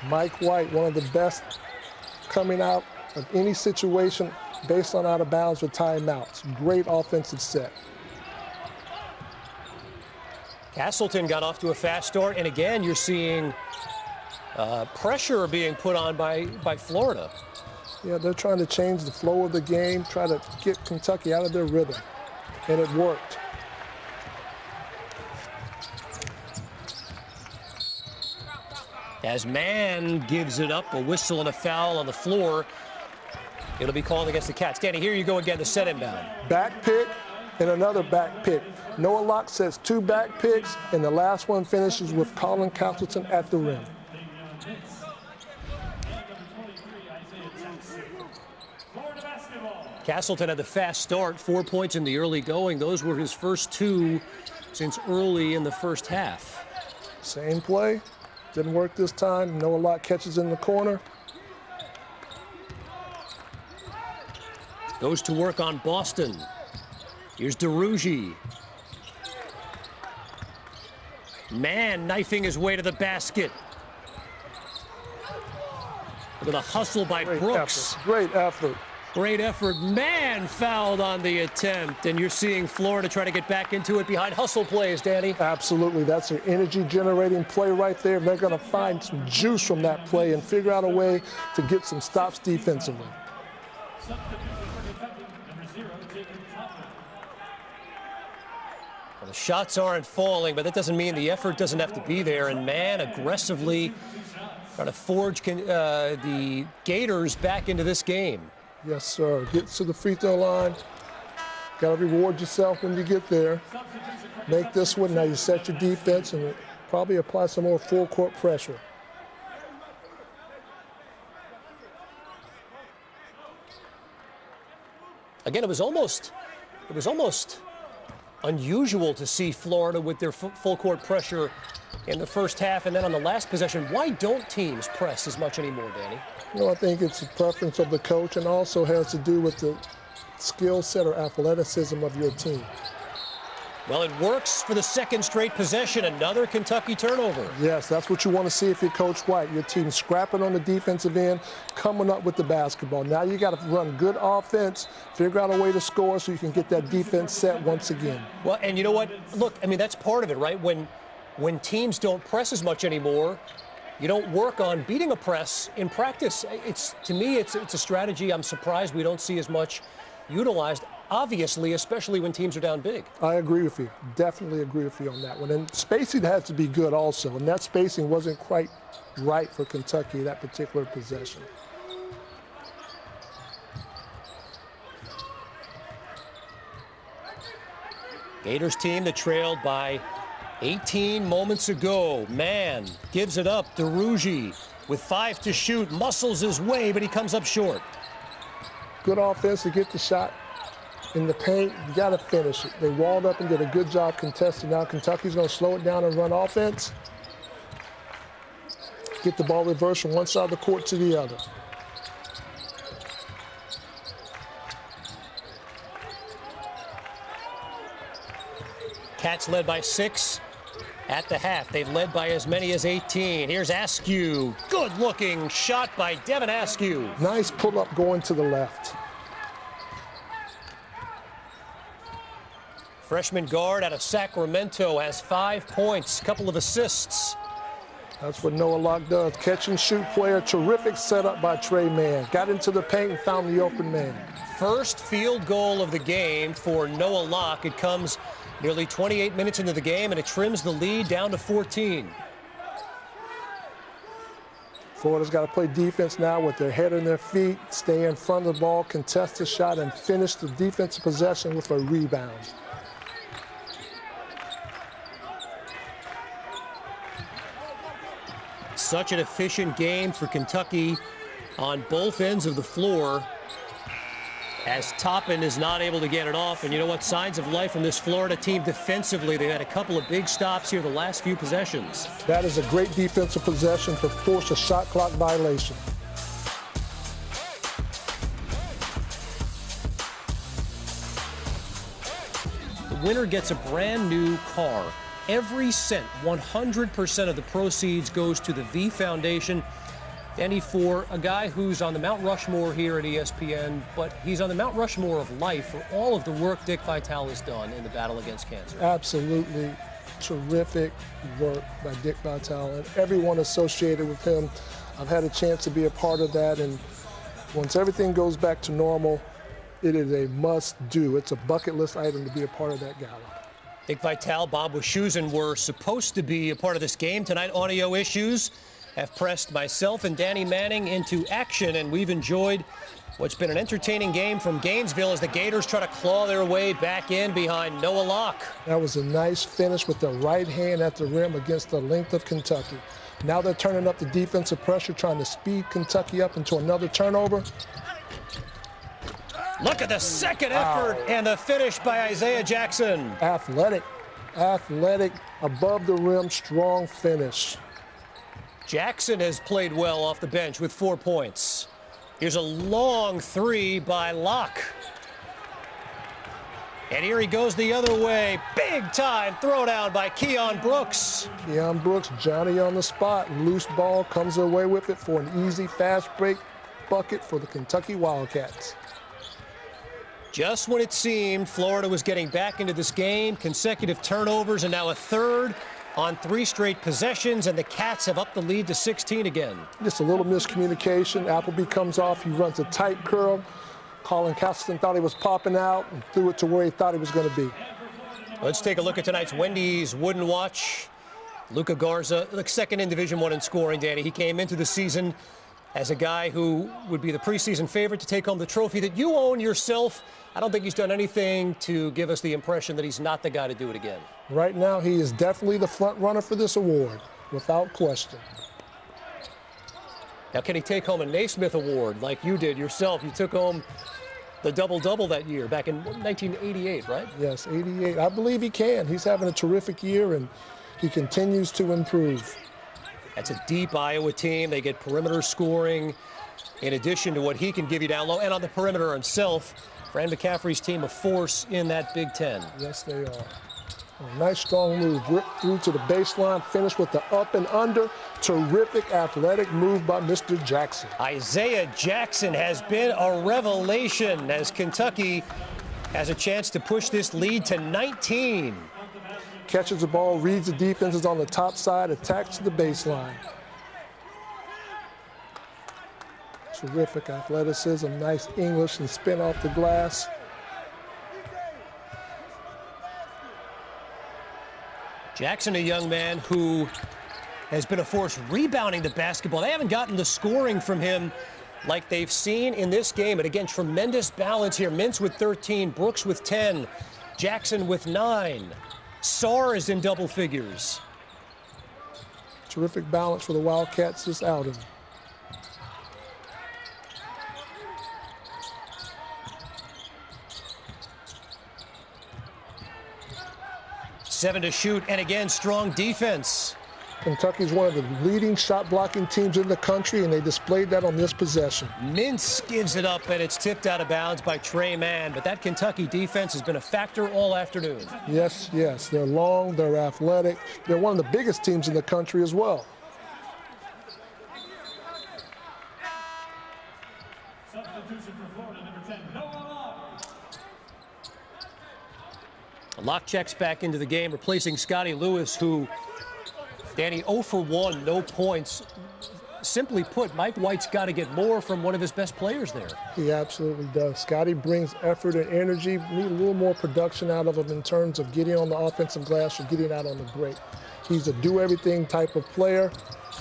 Mike White, one of the best coming out of any situation based on out of bounds with timeouts. Great offensive set. Castleton got off to a fast start, and again, you're seeing pressure being put on by Florida. Yeah, they're trying to change the flow of the game, try to get Kentucky out of their rhythm, and it worked. As Mann gives it up, a whistle and a foul on the floor. It'll be called against the Cats. Danny, here you go again, the set inbound. Back pick and another back pick. Noah Locke sets 2 back picks, and the last one finishes with Colin Castleton at the rim. Castleton had the fast start, 4 points in the early going. Those were his first 2 since early in the first half. Same play. Didn't work this time. Noah Locke catches in the corner. Goes to work on Boston. Here's DeRougie. Mann knifing his way to the basket. With a hustle by Brooks. Great effort. Great effort. Mann fouled on the attempt, and you're seeing Florida try to get back into it behind hustle plays, Danny. Absolutely. That's an energy-generating play right there. They're going to find some juice from that play and figure out a way to get some stops defensively. Well, the shots aren't falling, but that doesn't mean the effort doesn't have to be there. And Mann aggressively trying to forge the Gators back into this game. Yes, sir. Gets to the free throw line. Got to reward yourself when you get there. Make this one. Now you set your defense and probably apply some more full court pressure. Again, it was almost unusual to see Florida with their full court pressure in the first half, and then on the last possession. Why don't teams press as much anymore, Danny? You know, I think it's a preference of the coach and also has to do with the skill set or athleticism of your team. Well, it works for the second straight possession. Another Kentucky turnover. Yes, that's what you want to see if you're Coach White. Your team scrapping on the defensive end, coming up with the basketball. Now you got to run good offense, figure out a way to score so you can get that defense set once again. Well, and you know what? Look, I mean, that's part of it, right? When teams don't press as much anymore, you don't work on beating a press in practice. To me, it's a strategy I'm surprised we don't see as much utilized, obviously, especially when teams are down big. I agree with you. Definitely agree with you on that one. And spacing has to be good also, and that spacing wasn't quite right for Kentucky that particular possession. Gators team that trailed by 18 moments ago. Man gives it up. DeRougie with 5 to shoot, muscles his way, but he comes up short. Good offense to get the shot in the paint. You got to finish it. They walled up and did a good job contesting. Now Kentucky's going to slow it down and run offense. Get the ball reversed from one side of the court to the other. Cats led by 6 at the half. They've led by as many as 18. Here's Askew. Good-looking shot by Devin Askew. Nice pull-up going to the left. Freshman guard out of Sacramento has 5 points, couple of assists. That's what Noah Locke does. Catch and shoot player. Terrific setup by Trey Mann. Got into the paint and found the open man. First field goal of the game for Noah Locke. It comes nearly 28 minutes into the game, and it trims the lead down to 14. Florida's got to play defense now with their head and their feet, stay in front of the ball, contest the shot, and finish the defensive possession with a rebound. Such an efficient game for Kentucky on both ends of the floor, as Toppin is not able to get it off. And you know what? Signs of life from this Florida team defensively. They've had a couple of big stops here the last few possessions. That is a great defensive possession to force a shot clock violation. The winner gets a brand new car. Every cent, 100% of the proceeds goes to the V Foundation. Danny, for a guy who's on the Mount Rushmore here at ESPN, but he's on the Mount Rushmore of life for all of the work Dick Vitale has done in the battle against cancer. Absolutely terrific work by Dick Vitale and everyone associated with him. I've had a chance to be a part of that, and once everything goes back to normal, it is a must-do. It's a bucket list item to be a part of that gala. Dick Vitale, Bob Wischusen were supposed to be a part of this game tonight. Audio issues have pressed myself and Danny Manning into action, and we've enjoyed what's been an entertaining game from Gainesville as the Gators try to claw their way back in behind Noah Locke. That was a nice finish with the right hand at the rim against the length of Kentucky. Now they're turning up the defensive pressure, trying to speed Kentucky up into another turnover. Look at the second effort and the finish by Isaiah Jackson. Athletic, above the rim, strong finish. Jackson has played well off the bench with 4 points. Here's a long three by Locke. And here he goes the other way. Big time throwdown by Keion Brooks. Keion Brooks, Johnny on the spot. Loose ball, comes away with it for an easy fast break bucket for the Kentucky Wildcats. Just when it seemed Florida was getting back into this game, consecutive turnovers and now a third on 3 straight possessions, and the Cats have upped the lead to 16 again. Just a little miscommunication. Appleby comes off, he runs a tight curl. Colin Castleton thought he was popping out and threw it to where he thought he was going to be. Let's take a look at tonight's Wendy's Wooden Watch. Luka Garza, the second in Division I in scoring, Danny. He came into the season as a guy who would be the preseason favorite to take home the trophy that you own yourself. I don't think he's done anything to give us the impression that he's not the guy to do it again. Right now, he is definitely the front runner for this award, without question. Now, can he take home a Naismith Award like you did yourself? You took home the double-double that year, back in 1988, right? Yes, 88. I believe he can. He's having a terrific year, and he continues to improve. That's a deep Iowa team. They get perimeter scoring in addition to what he can give you down low. And on the perimeter himself, Fran McCaffrey's team a force in that Big Ten. Yes, they are. A nice, strong move. Ripped through to the baseline, finished with the up and under. Terrific athletic move by Mr. Jackson. Isaiah Jackson has been a revelation as Kentucky has a chance to push this lead to 19. Catches the ball, reads the defenses on the top side, attacks to the baseline. Terrific athleticism, nice English and spin off the glass. Jackson, a young man who has been a force rebounding the basketball. They haven't gotten the scoring from him like they've seen in this game. And again, tremendous balance here. Mintz with 13, Brooks with 10, Jackson with 9. Sarr is in double figures. Terrific balance for the Wildcats this outing. Seven to shoot, and again, strong defense. Kentucky's one of the leading shot-blocking teams in the country, and they displayed that on this possession. Mintz gives it up, and it's tipped out of bounds by Trey Mann, but that Kentucky defense has been a factor all afternoon. Yes, yes. They're long, they're athletic. They're one of the biggest teams in the country as well. Substitution for Florida, number 10, Locke checks back into the game, replacing Scotty Lewis, who, Danny, 0 for 1, no points. Simply put, Mike White's got to get more from one of his best players there. He absolutely does. Scotty brings effort and energy. We need a little more production out of him in terms of getting on the offensive glass or getting out on the break. He's a do-everything type of player,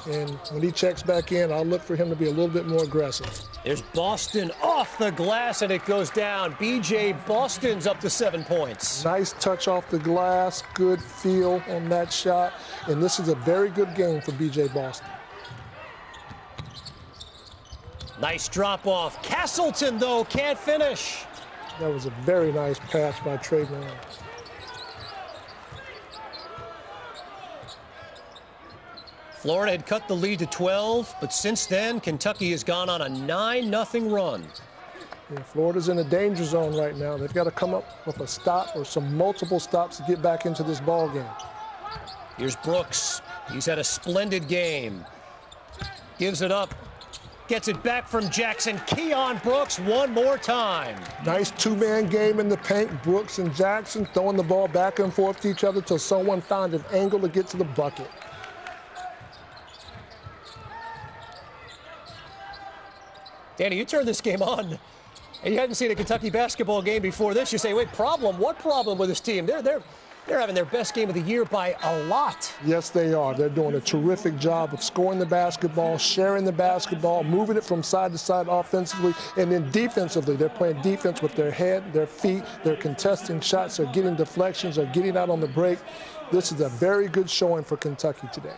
and when he checks back in, I'll look for him to be a little bit more aggressive. There's Boston off the glass, and it goes down. B.J. Boston's up to 7 points. Nice touch off the glass, good feel on that shot, and this is a very good game for B.J. Boston. Nice drop off. Castleton, though, can't finish. That was a very nice pass by Trey Mann. Florida had cut the lead to 12, but since then, Kentucky has gone on a 9-0 run. Yeah, Florida's in a danger zone right now. They've got to come up with a stop or some multiple stops to get back into this ball game. Here's Brooks. He's had a splendid game. Gives it up. Gets it back from Jackson. Keion Brooks one more time. Nice two-man game in the paint. Brooks and Jackson throwing the ball back and forth to each other till someone found an angle to get to the bucket. Danny, you turned this game on, and you hadn't seen a Kentucky basketball game before this. You say, wait, problem? What problem with this team? They're having their best game of the year by a lot. Yes, they are. They're doing a terrific job of scoring the basketball, sharing the basketball, moving it from side to side offensively, and then defensively. They're playing defense with their head, their feet. They're contesting shots. They're getting deflections. They're getting out on the break. This is a very good showing for Kentucky today.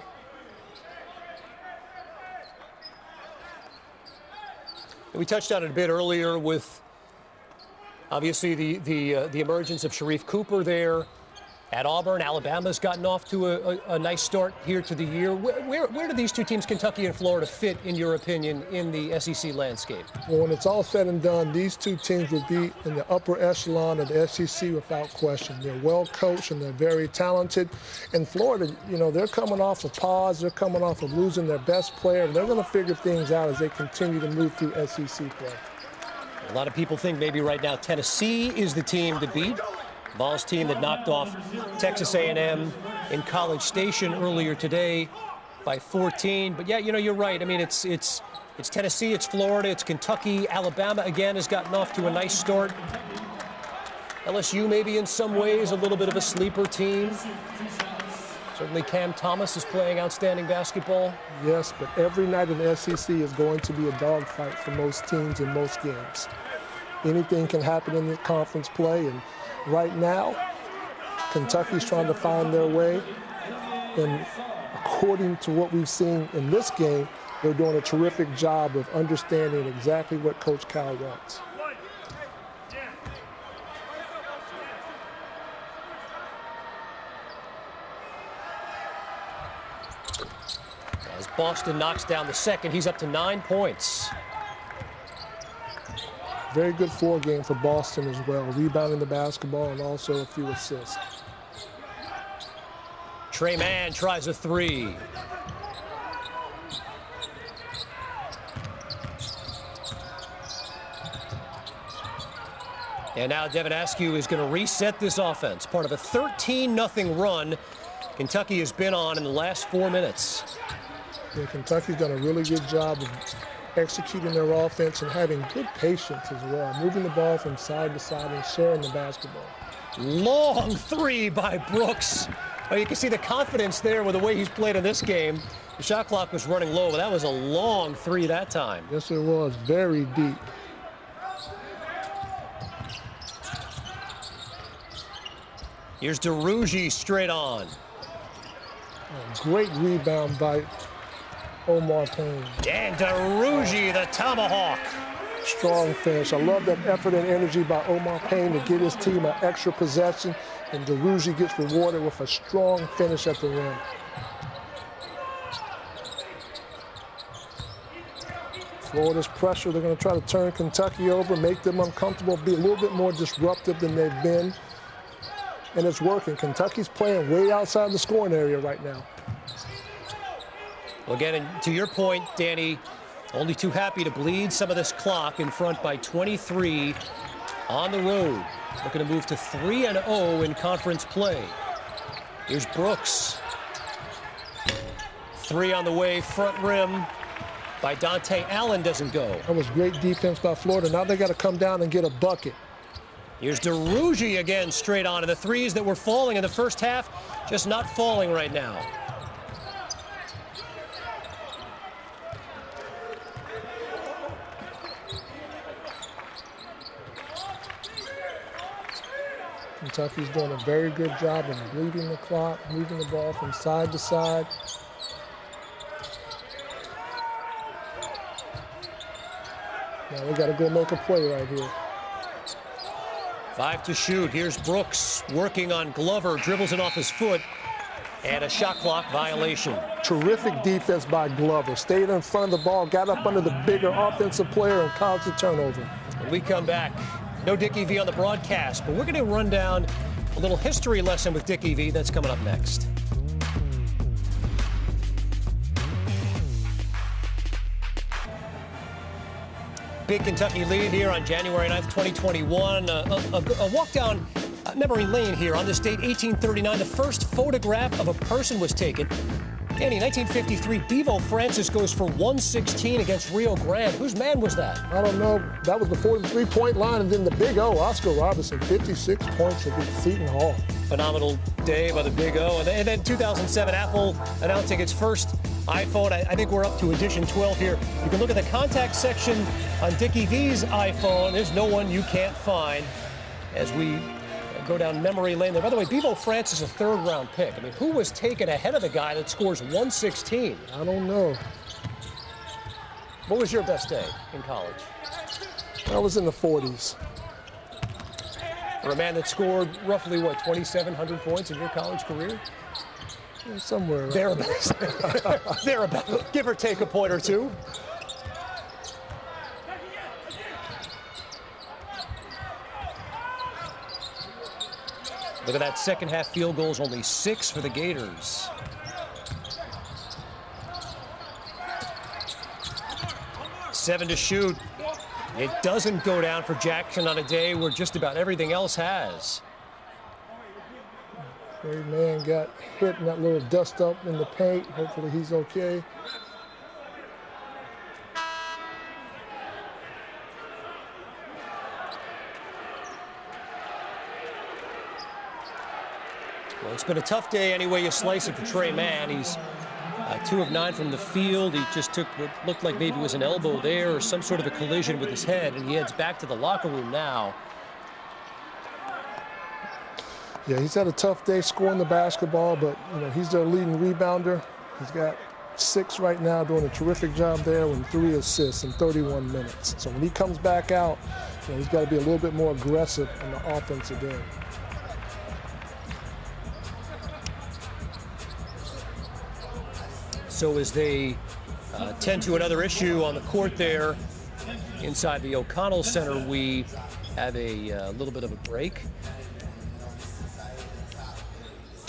We touched on it a bit earlier with, obviously, the emergence of Sharif Cooper there at Auburn. Alabama's gotten off to a nice start here to the year. Where do these two teams, Kentucky and Florida, fit, in your opinion, in the SEC landscape? Well, when it's all said and done, these two teams will be in the upper echelon of the SEC without question. They're well coached and they're very talented. And Florida, you know, they're coming off a pause. They're coming off of losing their best player. They're going to figure things out as they continue to move through SEC play. A lot of people think maybe right now Tennessee is the team to beat. Vols team that knocked off Texas A&M in College Station earlier today by 14. But yeah, you know, you're right. I mean, it's Tennessee, it's Florida, it's Kentucky. Alabama again has gotten off to a nice start. LSU maybe in some ways a little bit of a sleeper team. Certainly Cam Thomas is playing outstanding basketball. Yes, but every night in the SEC is going to be a dogfight for most teams in most games. Anything can happen in the conference play, and right now, Kentucky's trying to find their way. And according to what we've seen in this game, they're doing a terrific job of understanding exactly what Coach Cal wants. As Boston knocks down the second, he's up to 9 points. Very good floor game for Boston as well, rebounding the basketball and also a few assists. Trey Mann tries a three. And now Devin Askew is going to reset this offense. Part of a 13-0 run Kentucky has been on in the last 4 minutes. Yeah, Kentucky's done a really good job of executing their offense and having good patience as well, moving the ball from side to side and sharing the basketball. Long three by Brooks. Oh, you can see the confidence there with the way he's played in this game. The shot clock was running low, but that was a long three that time. Yes, it was. Very deep. Here's DeRougie straight on. Great rebound by Omar Payne. And DeRougie, the tomahawk. Strong finish. I love that effort and energy by Omar Payne to get his team an extra possession, and DeRougie gets rewarded with a strong finish at the rim. Florida's pressure, they're going to try to turn Kentucky over, make them uncomfortable, be a little bit more disruptive than they've been. And it's working. Kentucky's playing way outside the scoring area right now. Well, again, and to your point, Danny, only too happy to bleed some of this clock in front by 23 on the road. Looking to move to 3-0 in conference play. Here's Brooks. Three on the way, front rim by Dante Allen doesn't go. That was great defense by Florida. Now they got to come down and get a bucket. Here's DeRougie again straight on. And the threes that were falling in the first half, just not falling right now. Kentucky's doing a very good job of bleeding the clock, moving the ball from side to side. Now we got to go make a play right here. 5 to shoot. Here's Brooks working on Glover, dribbles it off his foot, and a shot clock violation. Terrific defense by Glover. Stayed in front of the ball, got up under the bigger offensive player, and caused the turnover. When we come back, no Dickie V on the broadcast, but we're going to run down a little history lesson with Dickie V. That's coming up next. Big Kentucky lead here on January 9th, 2021. A walk down memory lane here on this date, 1839. The first photograph of a person was taken. Danny, 1953, Bevo Francis goes for 116 against Rio Grande. Whose man was that? I don't know. That was before the three-point line, and then the Big O, Oscar Robertson, 56 points against Seton Hall. Phenomenal day by the Big O. And then 2007, Apple announcing its first iPhone. I think we're up to edition 12 here. You can look at the contact section on Dickie V's iPhone. There's no one you can't find as we go down memory lane there. By the way, Bevo Francis, a third-round pick. I mean, who was taken ahead of the guy that scores 116? I don't know. What was your best day in college? I was in the 40s. For a man that scored roughly, what, 2,700 points in your college career? Yeah, somewhere around thereabouts. Thereabouts. Give or take a point or two. Look at that second half field goals, only 6 for the Gators. Seven to shoot. It doesn't go down for Jackson on a day where just about everything else has. Great man got hit in that little dust up in the paint. Hopefully he's okay. It's been a tough day any way you slice it for Trey Mann. He's 2 of 9 from the field. He just took what looked like maybe was an elbow there or some sort of a collision with his head, and he heads back to the locker room now. Yeah, he's had a tough day scoring the basketball, but he's their leading rebounder. He's got 6 right now, doing a terrific job there with 3 assists in 31 minutes. So when he comes back out, he's got to be a little bit more aggressive in the offensive end. So as they tend to another issue on the court there inside the O'Connell Center, we have a little bit of a break.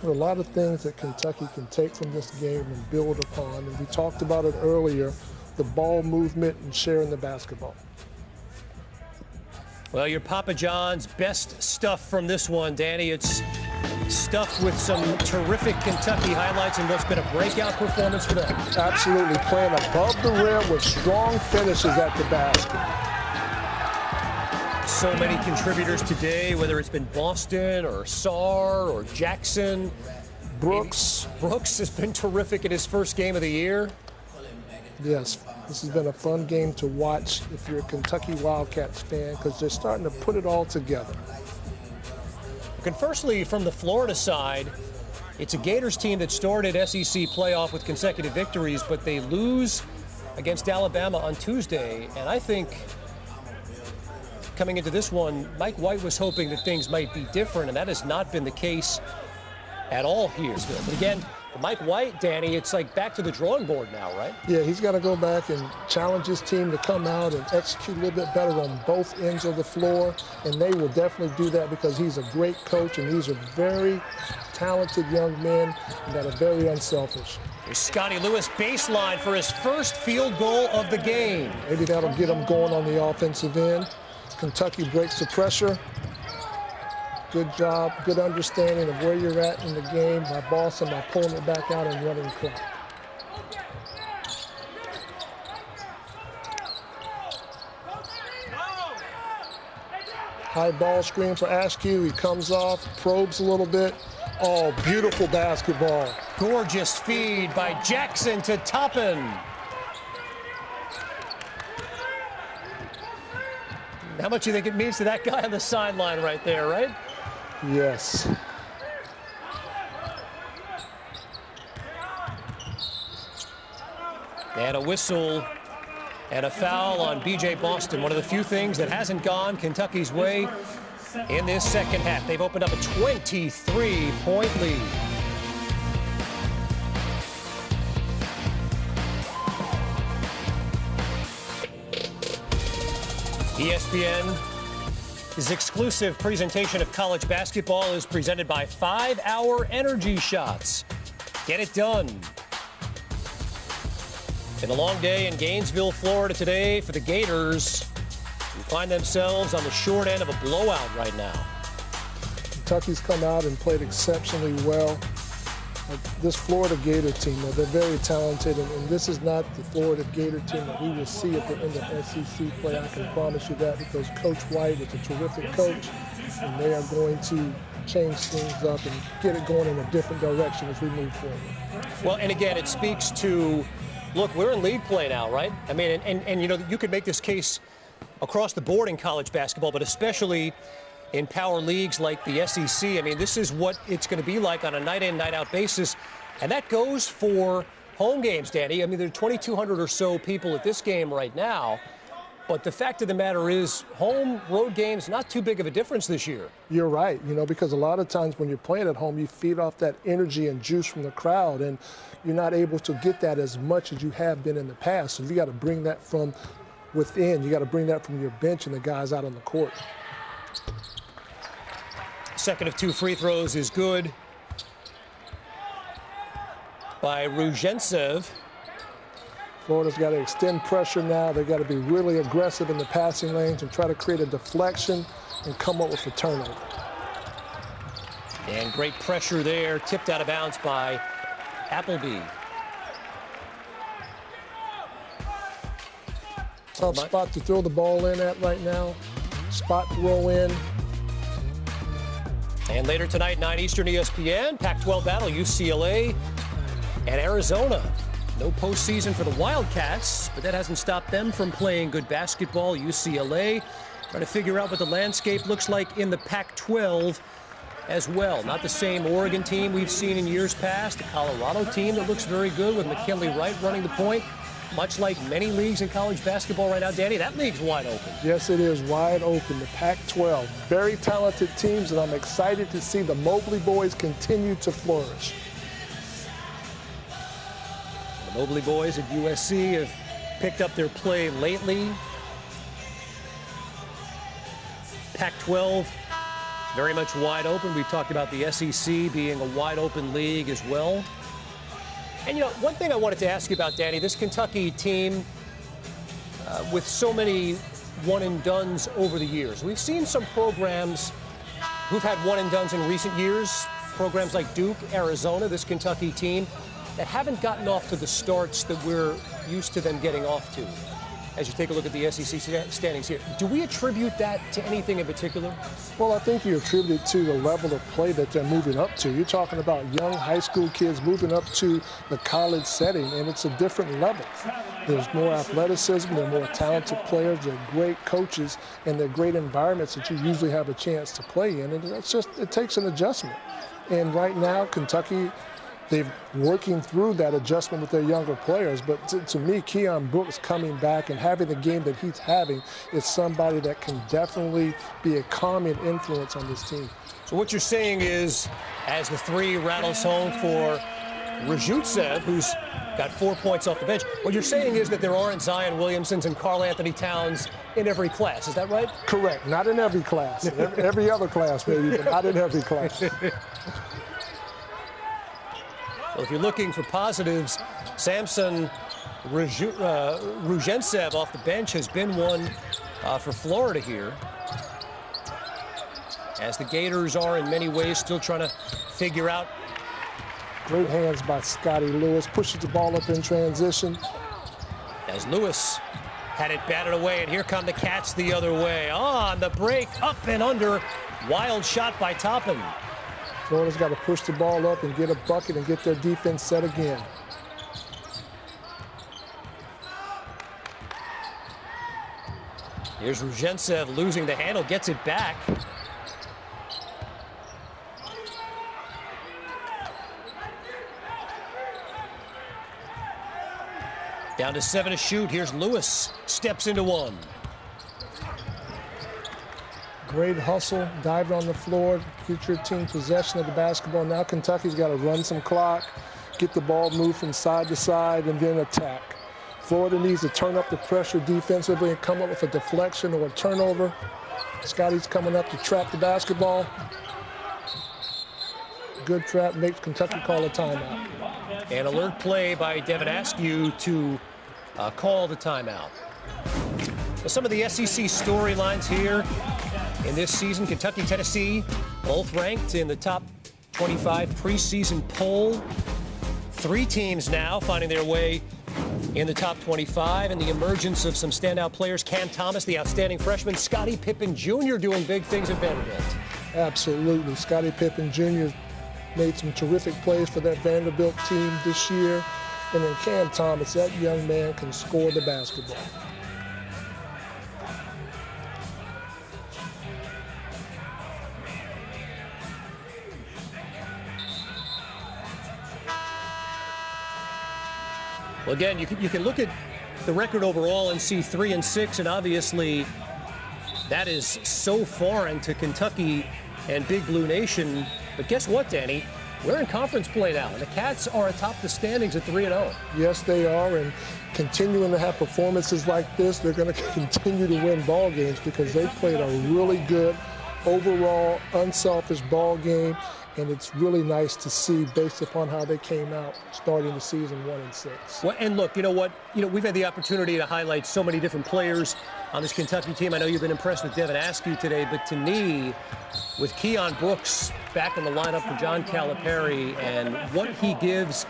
There are a lot of things that Kentucky can take from this game and build upon. And we talked about it earlier, the ball movement and sharing the basketball. Well, your Papa John's best stuff from this one, Danny. It's stuffed with some terrific Kentucky highlights and what's been a breakout performance for them. Absolutely, playing above the rim with strong finishes at the basket. So many contributors today, whether it's been Boston or Sarr or Jackson. Brooks. Brooks has been terrific in his first game of the year. Yes, this has been a fun game to watch if you're a Kentucky Wildcats fan, because they're starting to put it all together. Conversely, from the Florida side, it's a Gators team that started SEC playoff with consecutive victories, but they lose against Alabama on Tuesday. And I think coming into this one, Mike White was hoping that things might be different, and that has not been the case at all here. But again, for Mike White, Danny, it's like back to the drawing board now, right? Yeah, he's got to go back and challenge his team to come out and execute a little bit better on both ends of the floor, and they will definitely do that because he's a great coach, and these are very talented young men that are very unselfish. Here's Scotty Lewis baseline for his first field goal of the game. Maybe that'll get him going on the offensive end. Kentucky breaks the pressure. Good job, good understanding of where you're at in the game by bossing, by pulling it back out and running the clock. High ball screen for Askew. He comes off, probes a little bit. Oh, beautiful basketball. Gorgeous feed by Jackson to Toppin. How much do you think it means to that guy on the sideline right there, right? Yes. And a whistle and a foul on B.J. Boston. One of the few things that hasn't gone Kentucky's way in this second half. They've opened up a 23-point lead. ESPN's exclusive presentation of college basketball is presented by 5-Hour Energy Shots. Get it done. Been a long day in Gainesville, Florida today for the Gators, who find themselves on the short end of a blowout right now. Kentucky's come out and played exceptionally well. This Florida Gator team, they're very talented, and this is not the Florida Gator team that we will see at the end of SEC play. I can promise you that, because Coach White is a terrific coach, and they are going to change things up and get it going in a different direction as we move forward. Well, and again, it speaks to, look, we're in league play now, right? I mean, and you know, you could make this case across the board in college basketball, but especially in power leagues like the SEC. I mean, this is what it's going to be like on a night-in, night-out basis. And that goes for home games, Danny. I mean, there are 2,200 or so people at this game right now. But the fact of the matter is, home, road games, not too big of a difference this year. You're right, because a lot of times when you're playing at home, you feed off that energy and juice from the crowd, and you're not able to get that as much as you have been in the past. So you got to bring that from within. You got to bring that from your bench and the guys out on the court. Second of 2 free throws is good by Ruzhentsev. Florida's got to extend pressure now. They've got to be really aggressive in the passing lanes and try to create a deflection and come up with a turnover. And great pressure there, tipped out of bounds by Appleby. Tough spot to throw the ball in at right now. Spot throw in. And later tonight, 9 Eastern ESPN, Pac-12 battle, UCLA and Arizona. No postseason for the Wildcats, but that hasn't stopped them from playing good basketball. UCLA trying to figure out what the landscape looks like in the Pac-12 as well. Not the same Oregon team we've seen in years past. The Colorado team that looks very good with McKinley Wright running the point. Much like many leagues in college basketball right now, Danny, that league's wide open. Yes, it is wide open. The Pac-12, very talented teams, and I'm excited to see the Mobley boys continue to flourish. The Mobley boys at USC have picked up their play lately. Pac-12, very much wide open. We've talked about the SEC being a wide open league as well. And, you know, one thing I wanted to ask you about, Danny, this Kentucky team with so many one-and-dones over the years. We've seen some programs who've had one-and-dones in recent years, programs like Duke, Arizona, this Kentucky team, that haven't gotten off to the starts that we're used to them getting off to. As you take a look at the SEC standings here, do we attribute that to anything in particular? Well, I think you attribute it to the level of play that they're moving up to. You're talking about young high school kids moving up to the college setting, and it's a different level. There's more athleticism, they're more talented players, they're great coaches, and they're great environments that you usually have a chance to play in. And it's just, it takes an adjustment. And right now, Kentucky, they're working through that adjustment with their younger players. But to me, Keion Brooks coming back and having the game that he's having is somebody that can definitely be a calming influence on this team. So what you're saying is, as the three rattles home for Rajutsev, who's got 4 points off the bench, what you're saying is that there aren't Zion Williamsons and Karl Anthony Towns in every class. Is that right? Correct. Not in every class. Every other class, maybe, but not in every class. Well, if you're looking for positives, Samson Rujentsev off the bench has been one for Florida here. As the Gators are in many ways still trying to figure out. Great hands by Scotty Lewis. Pushes the ball up in transition. As Lewis had it batted away, and here come the Cats the other way. On the break, up and under. Wild shot by Toppin. Florida's got to push the ball up and get a bucket and get their defense set again. Here's Rujentsev losing the handle, gets it back. Down to 7 to shoot. Here's Lewis, steps into one. Great hustle, dived on the floor, get your team possession of the basketball. Now Kentucky's got to run some clock, get the ball moved from side to side, and then attack. Florida needs to turn up the pressure defensively and come up with a deflection or a turnover. Scotty's coming up to trap the basketball. Good trap, makes Kentucky call a timeout. An alert play by Devin Askew to call the timeout. Well, some of the SEC storylines here in this season: Kentucky, Tennessee, both ranked in the top 25 preseason poll. 3 teams now finding their way in the top 25, and the emergence of some standout players. Cam Thomas, the outstanding freshman. Scottie Pippen Jr. doing big things at Vanderbilt. Absolutely. Scottie Pippen Jr. made some terrific plays for that Vanderbilt team this year. And then Cam Thomas, that young man can score the basketball. Well, again, you can look at the record overall and see 3-6, and obviously that is so foreign to Kentucky and Big Blue Nation. But guess what, Danny? We're in conference play now, and the Cats are atop the standings at 3-0. Yes, they are, and continuing to have performances like this, they're going to continue to win ball games because they played a really good, overall, unselfish ball game. And it's really nice to see based upon how they came out starting the season 1-6. Well, and look, you know what? We've had the opportunity to highlight so many different players on this Kentucky team. I know you've been impressed with Devin Askew today, but to me, with Keion Brooks back in the lineup for John Calipari and what he gives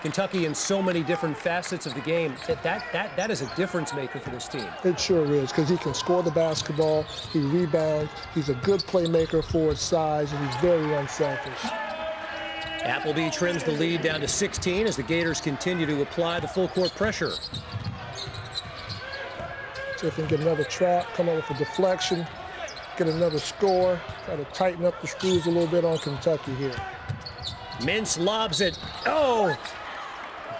Kentucky in so many different facets of the game. That is a difference maker for this team. It sure is, because he can score the basketball, he rebounds, he's a good playmaker for his size, and he's very unselfish. Appleby trims the lead down to 16 as the Gators continue to apply the full court pressure. See if they can get another trap, come up with a deflection, get another score, try to tighten up the screws a little bit on Kentucky here. Mintz lobs it. Oh!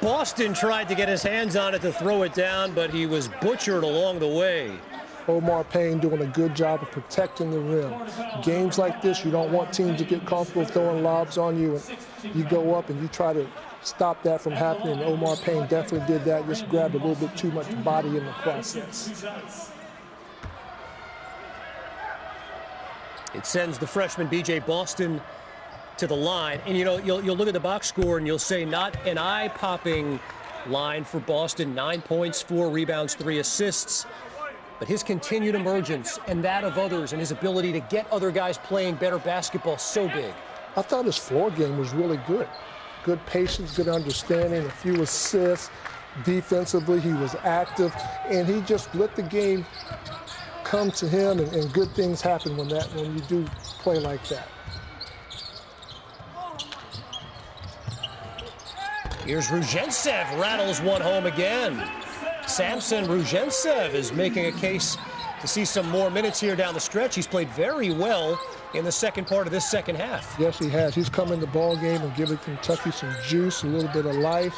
Boston tried to get his hands on it to throw it down, but he was butchered along the way. Omar Payne doing a good job of protecting the rim. Games like this, you don't want teams to get comfortable throwing lobs on you, and you go up and you try to stop that from happening. And Omar Payne definitely did that, just grabbed a little bit too much body in the process. It sends the freshman B.J. Boston to the line. And, you know, you'll look at the box score and you'll say not an eye-popping line for Boston. 9 points, 4 rebounds, 3 assists. But his continued emergence and that of others and his ability to get other guys playing better basketball so big. I thought his floor game was really good. Good patience, good understanding, a few assists. Defensively, he was active, and he just let the game come to him, and good things happen when you do play like that. Here's Ruzhentsev, rattles one home again. Samson Ruzhentsev is making a case to see some more minutes here down the stretch. He's played very well in the second part of this second half. Yes, he has. He's come in the ball game and giving Kentucky some juice, a little bit of life.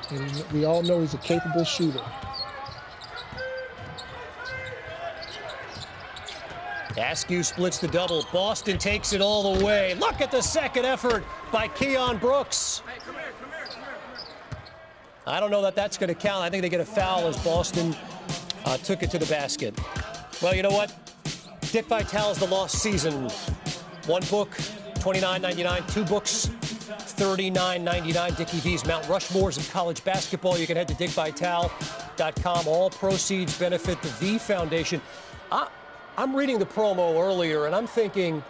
And we all know he's a capable shooter. Askew splits the double. Boston takes it all the way. Look at the second effort by Keion Brooks. I don't know that that's going to count. I think they get a foul as Boston took it to the basket. Well, you know what? Dick Vitale's the lost season. One book, $29.99. 2 books, $39.99. Dickie V's Mount Rushmores of college basketball. You can head to dickvitale.com. All proceeds benefit the V Foundation. I'm reading the promo earlier, and I'm thinking,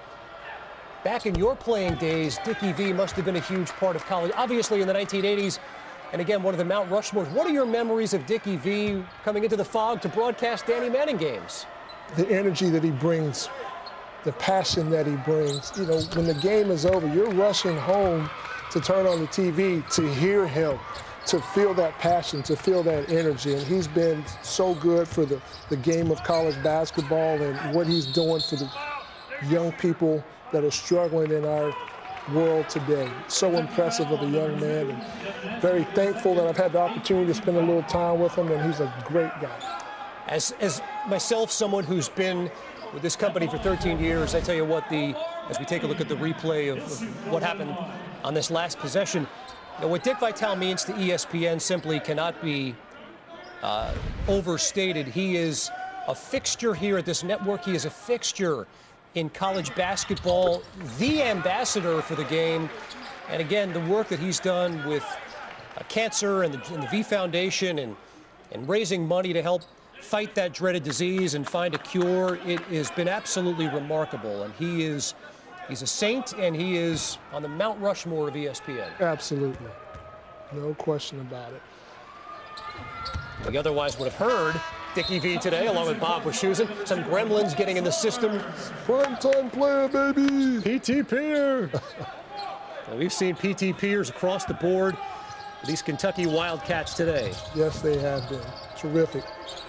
back in your playing days, Dickie V must have been a huge part of college. Obviously, in the 1980s, and again, one of the Mount Rushmores. What are your memories of Dickie V coming into the Fog to broadcast Danny Manning games? The energy that he brings, the passion that he brings. You know, when the game is over, you're rushing home to turn on the TV to hear him, to feel that passion, to feel that energy. And he's been so good for the game of college basketball and what he's doing for the young people that are struggling in our world today. So impressive of a young man, and very thankful that I've had the opportunity to spend a little time with him, and he's a great guy. As myself, someone who's been with this company for 13 years, I tell you what, as we take a look at the replay of what happened on this last possession, you know, what Dick Vitale means to ESPN simply cannot be overstated. He is a fixture here at this network. He is a fixture in college basketball, the ambassador for the game. And again, the work that he's done with cancer and the V Foundation and raising money to help fight that dreaded disease and find a cure, it has been absolutely remarkable. And he's a saint, and he is on the Mount Rushmore of ESPN. Absolutely. No question about it. We otherwise would have heard Dickie V today, along with Bob Wischusen. Some gremlins getting in the system. Prime-time player, baby! P.T. Peer. Well, we've seen P.T. Peers across the board for these Kentucky Wildcats today. Yes, they have been. Terrific.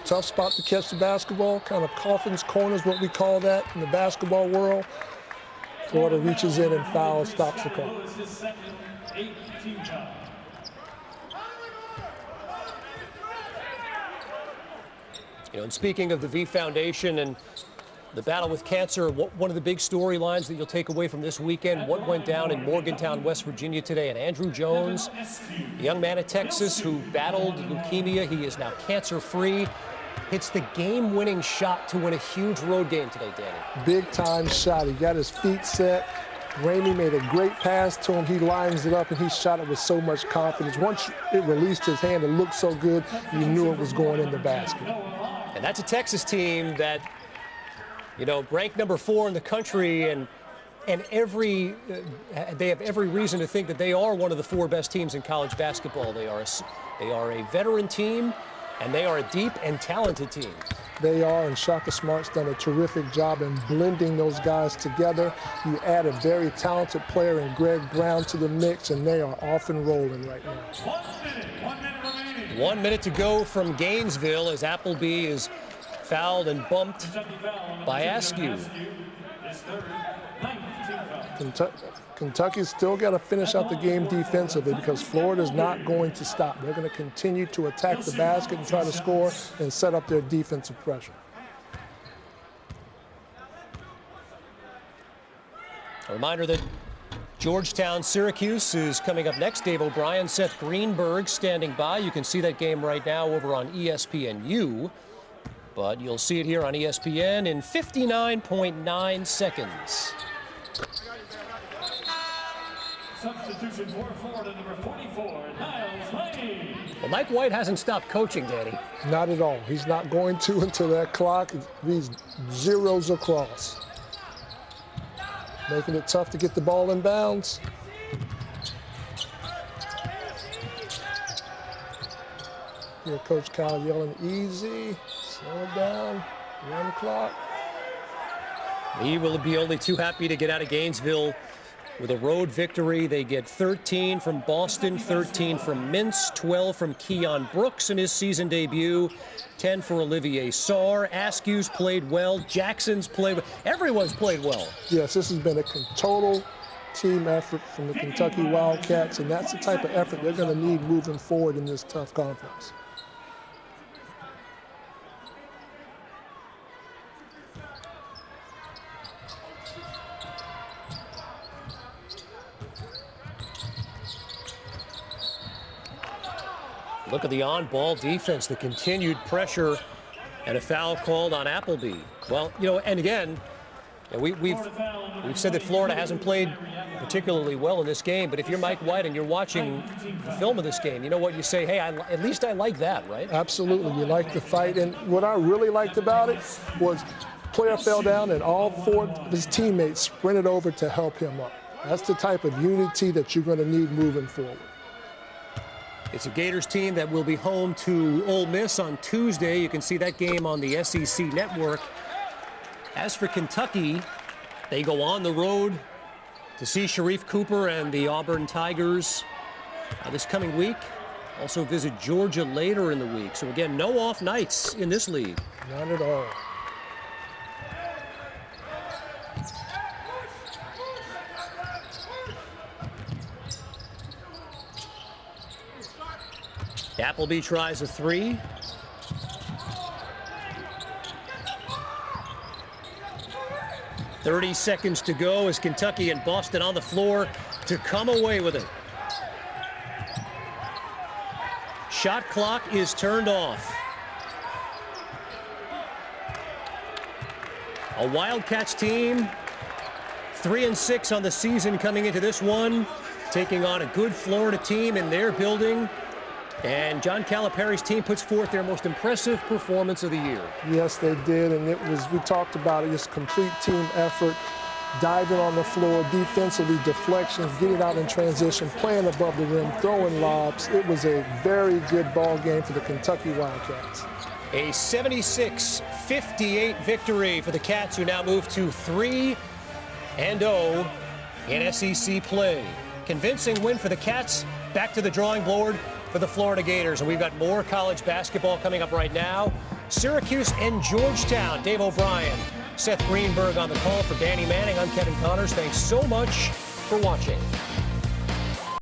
Tough spot to catch the basketball, kind of coffins, corners, what we call that in the basketball world. Florida reaches in and fouls, stops the clock. You know, and speaking of the V Foundation and the battle with cancer, one of the big storylines that you'll take away from this weekend, what went down in Morgantown, West Virginia today, and Andrew Jones, a young man at Texas who battled leukemia. He is now cancer-free. Hits the game-winning shot to win a huge road game today, Danny. Big-time shot. He got his feet set. Ramey made a great pass to him. He lines it up, and he shot it with so much confidence. Once it released his hand, it looked so good, you knew it was going in the basket. And that's a Texas team that, you know, ranked number 4 in the country, and And they have every reason to think that they are one of the 4 best teams in college basketball. They are a veteran team, and they are a deep and talented team. They are, and Shaka Smart's done a terrific job in blending those guys together. You add a very talented player in Greg Brown to the mix, and they are off and rolling right now. 1 minute remaining. 1 minute to go from Gainesville as Appleby is fouled and bumped by Askew. Kentucky's still got to finish out the game defensively because Florida's not going to stop. They're going to continue to attack the basket and try to score and set up their defensive pressure. A reminder that Georgetown-Syracuse is coming up next. Dave O'Brien, Seth Greenberg standing by. You can see that game right now over on ESPNU. But you'll see it here on ESPN in 59.9 seconds. Substitution for Florida, number 44, Niles Lane. Well, Mike White hasn't stopped coaching, Danny. Not at all. He's not going to until that clock these zeros across. Making it tough to get the ball in bounds. Here, Coach Kyle yelling, easy, slow it down, 1 o'clock. He will be only too happy to get out of Gainesville with a road victory. They get 13 from Boston, 13 from Mintz, 12 from Keion Brooks in his season debut, 10 for Olivier Sarr. Askew's played well. Jackson's played well. Everyone's played well. Yes, this has been a total team effort from the Kentucky Wildcats, and that's the type of effort they're going to need moving forward in this tough conference. Look at the on-ball defense, the continued pressure, and a foul called on Appleby. Well, you know, and again, we've said that Florida hasn't played particularly well in this game, but if you're Mike White and you're watching the film of this game, you know what, you say, hey, at least I like that, right? Absolutely, you like the fight, and what I really liked about it was player fell down and all 4 of his teammates sprinted over to help him up. That's the type of unity that you're going to need moving forward. It's a Gators team that will be home to Ole Miss on Tuesday. You can see that game on the SEC Network. As for Kentucky, they go on the road to see Sharif Cooper and the Auburn Tigers this coming week. Also visit Georgia later in the week. So again, no off nights in this league. Not at all. Appleby tries a 3. "30 seconds to go as Kentucky and Boston on the floor to come away with it. Shot clock is turned off. A Wildcats team, 3-6 on the season coming into this one, taking on a good Florida team in their building. And John Calipari's team puts forth their most impressive performance of the year. Yes, they did, and it was, we talked about it, this complete team effort, diving on the floor, defensively, deflections, getting out in transition, playing above the rim, throwing lobs. It was a very good ball game for the Kentucky Wildcats. A 76-58 victory for the Cats, who now move to 3-0 in SEC play. Convincing win for the Cats. Back to the drawing board for the Florida Gators. And we've got more college basketball coming up right now. Syracuse and Georgetown. Dave O'Brien, Seth Greenberg on the call. For Danny Manning, I'm Kevin Connors. Thanks so much for watching.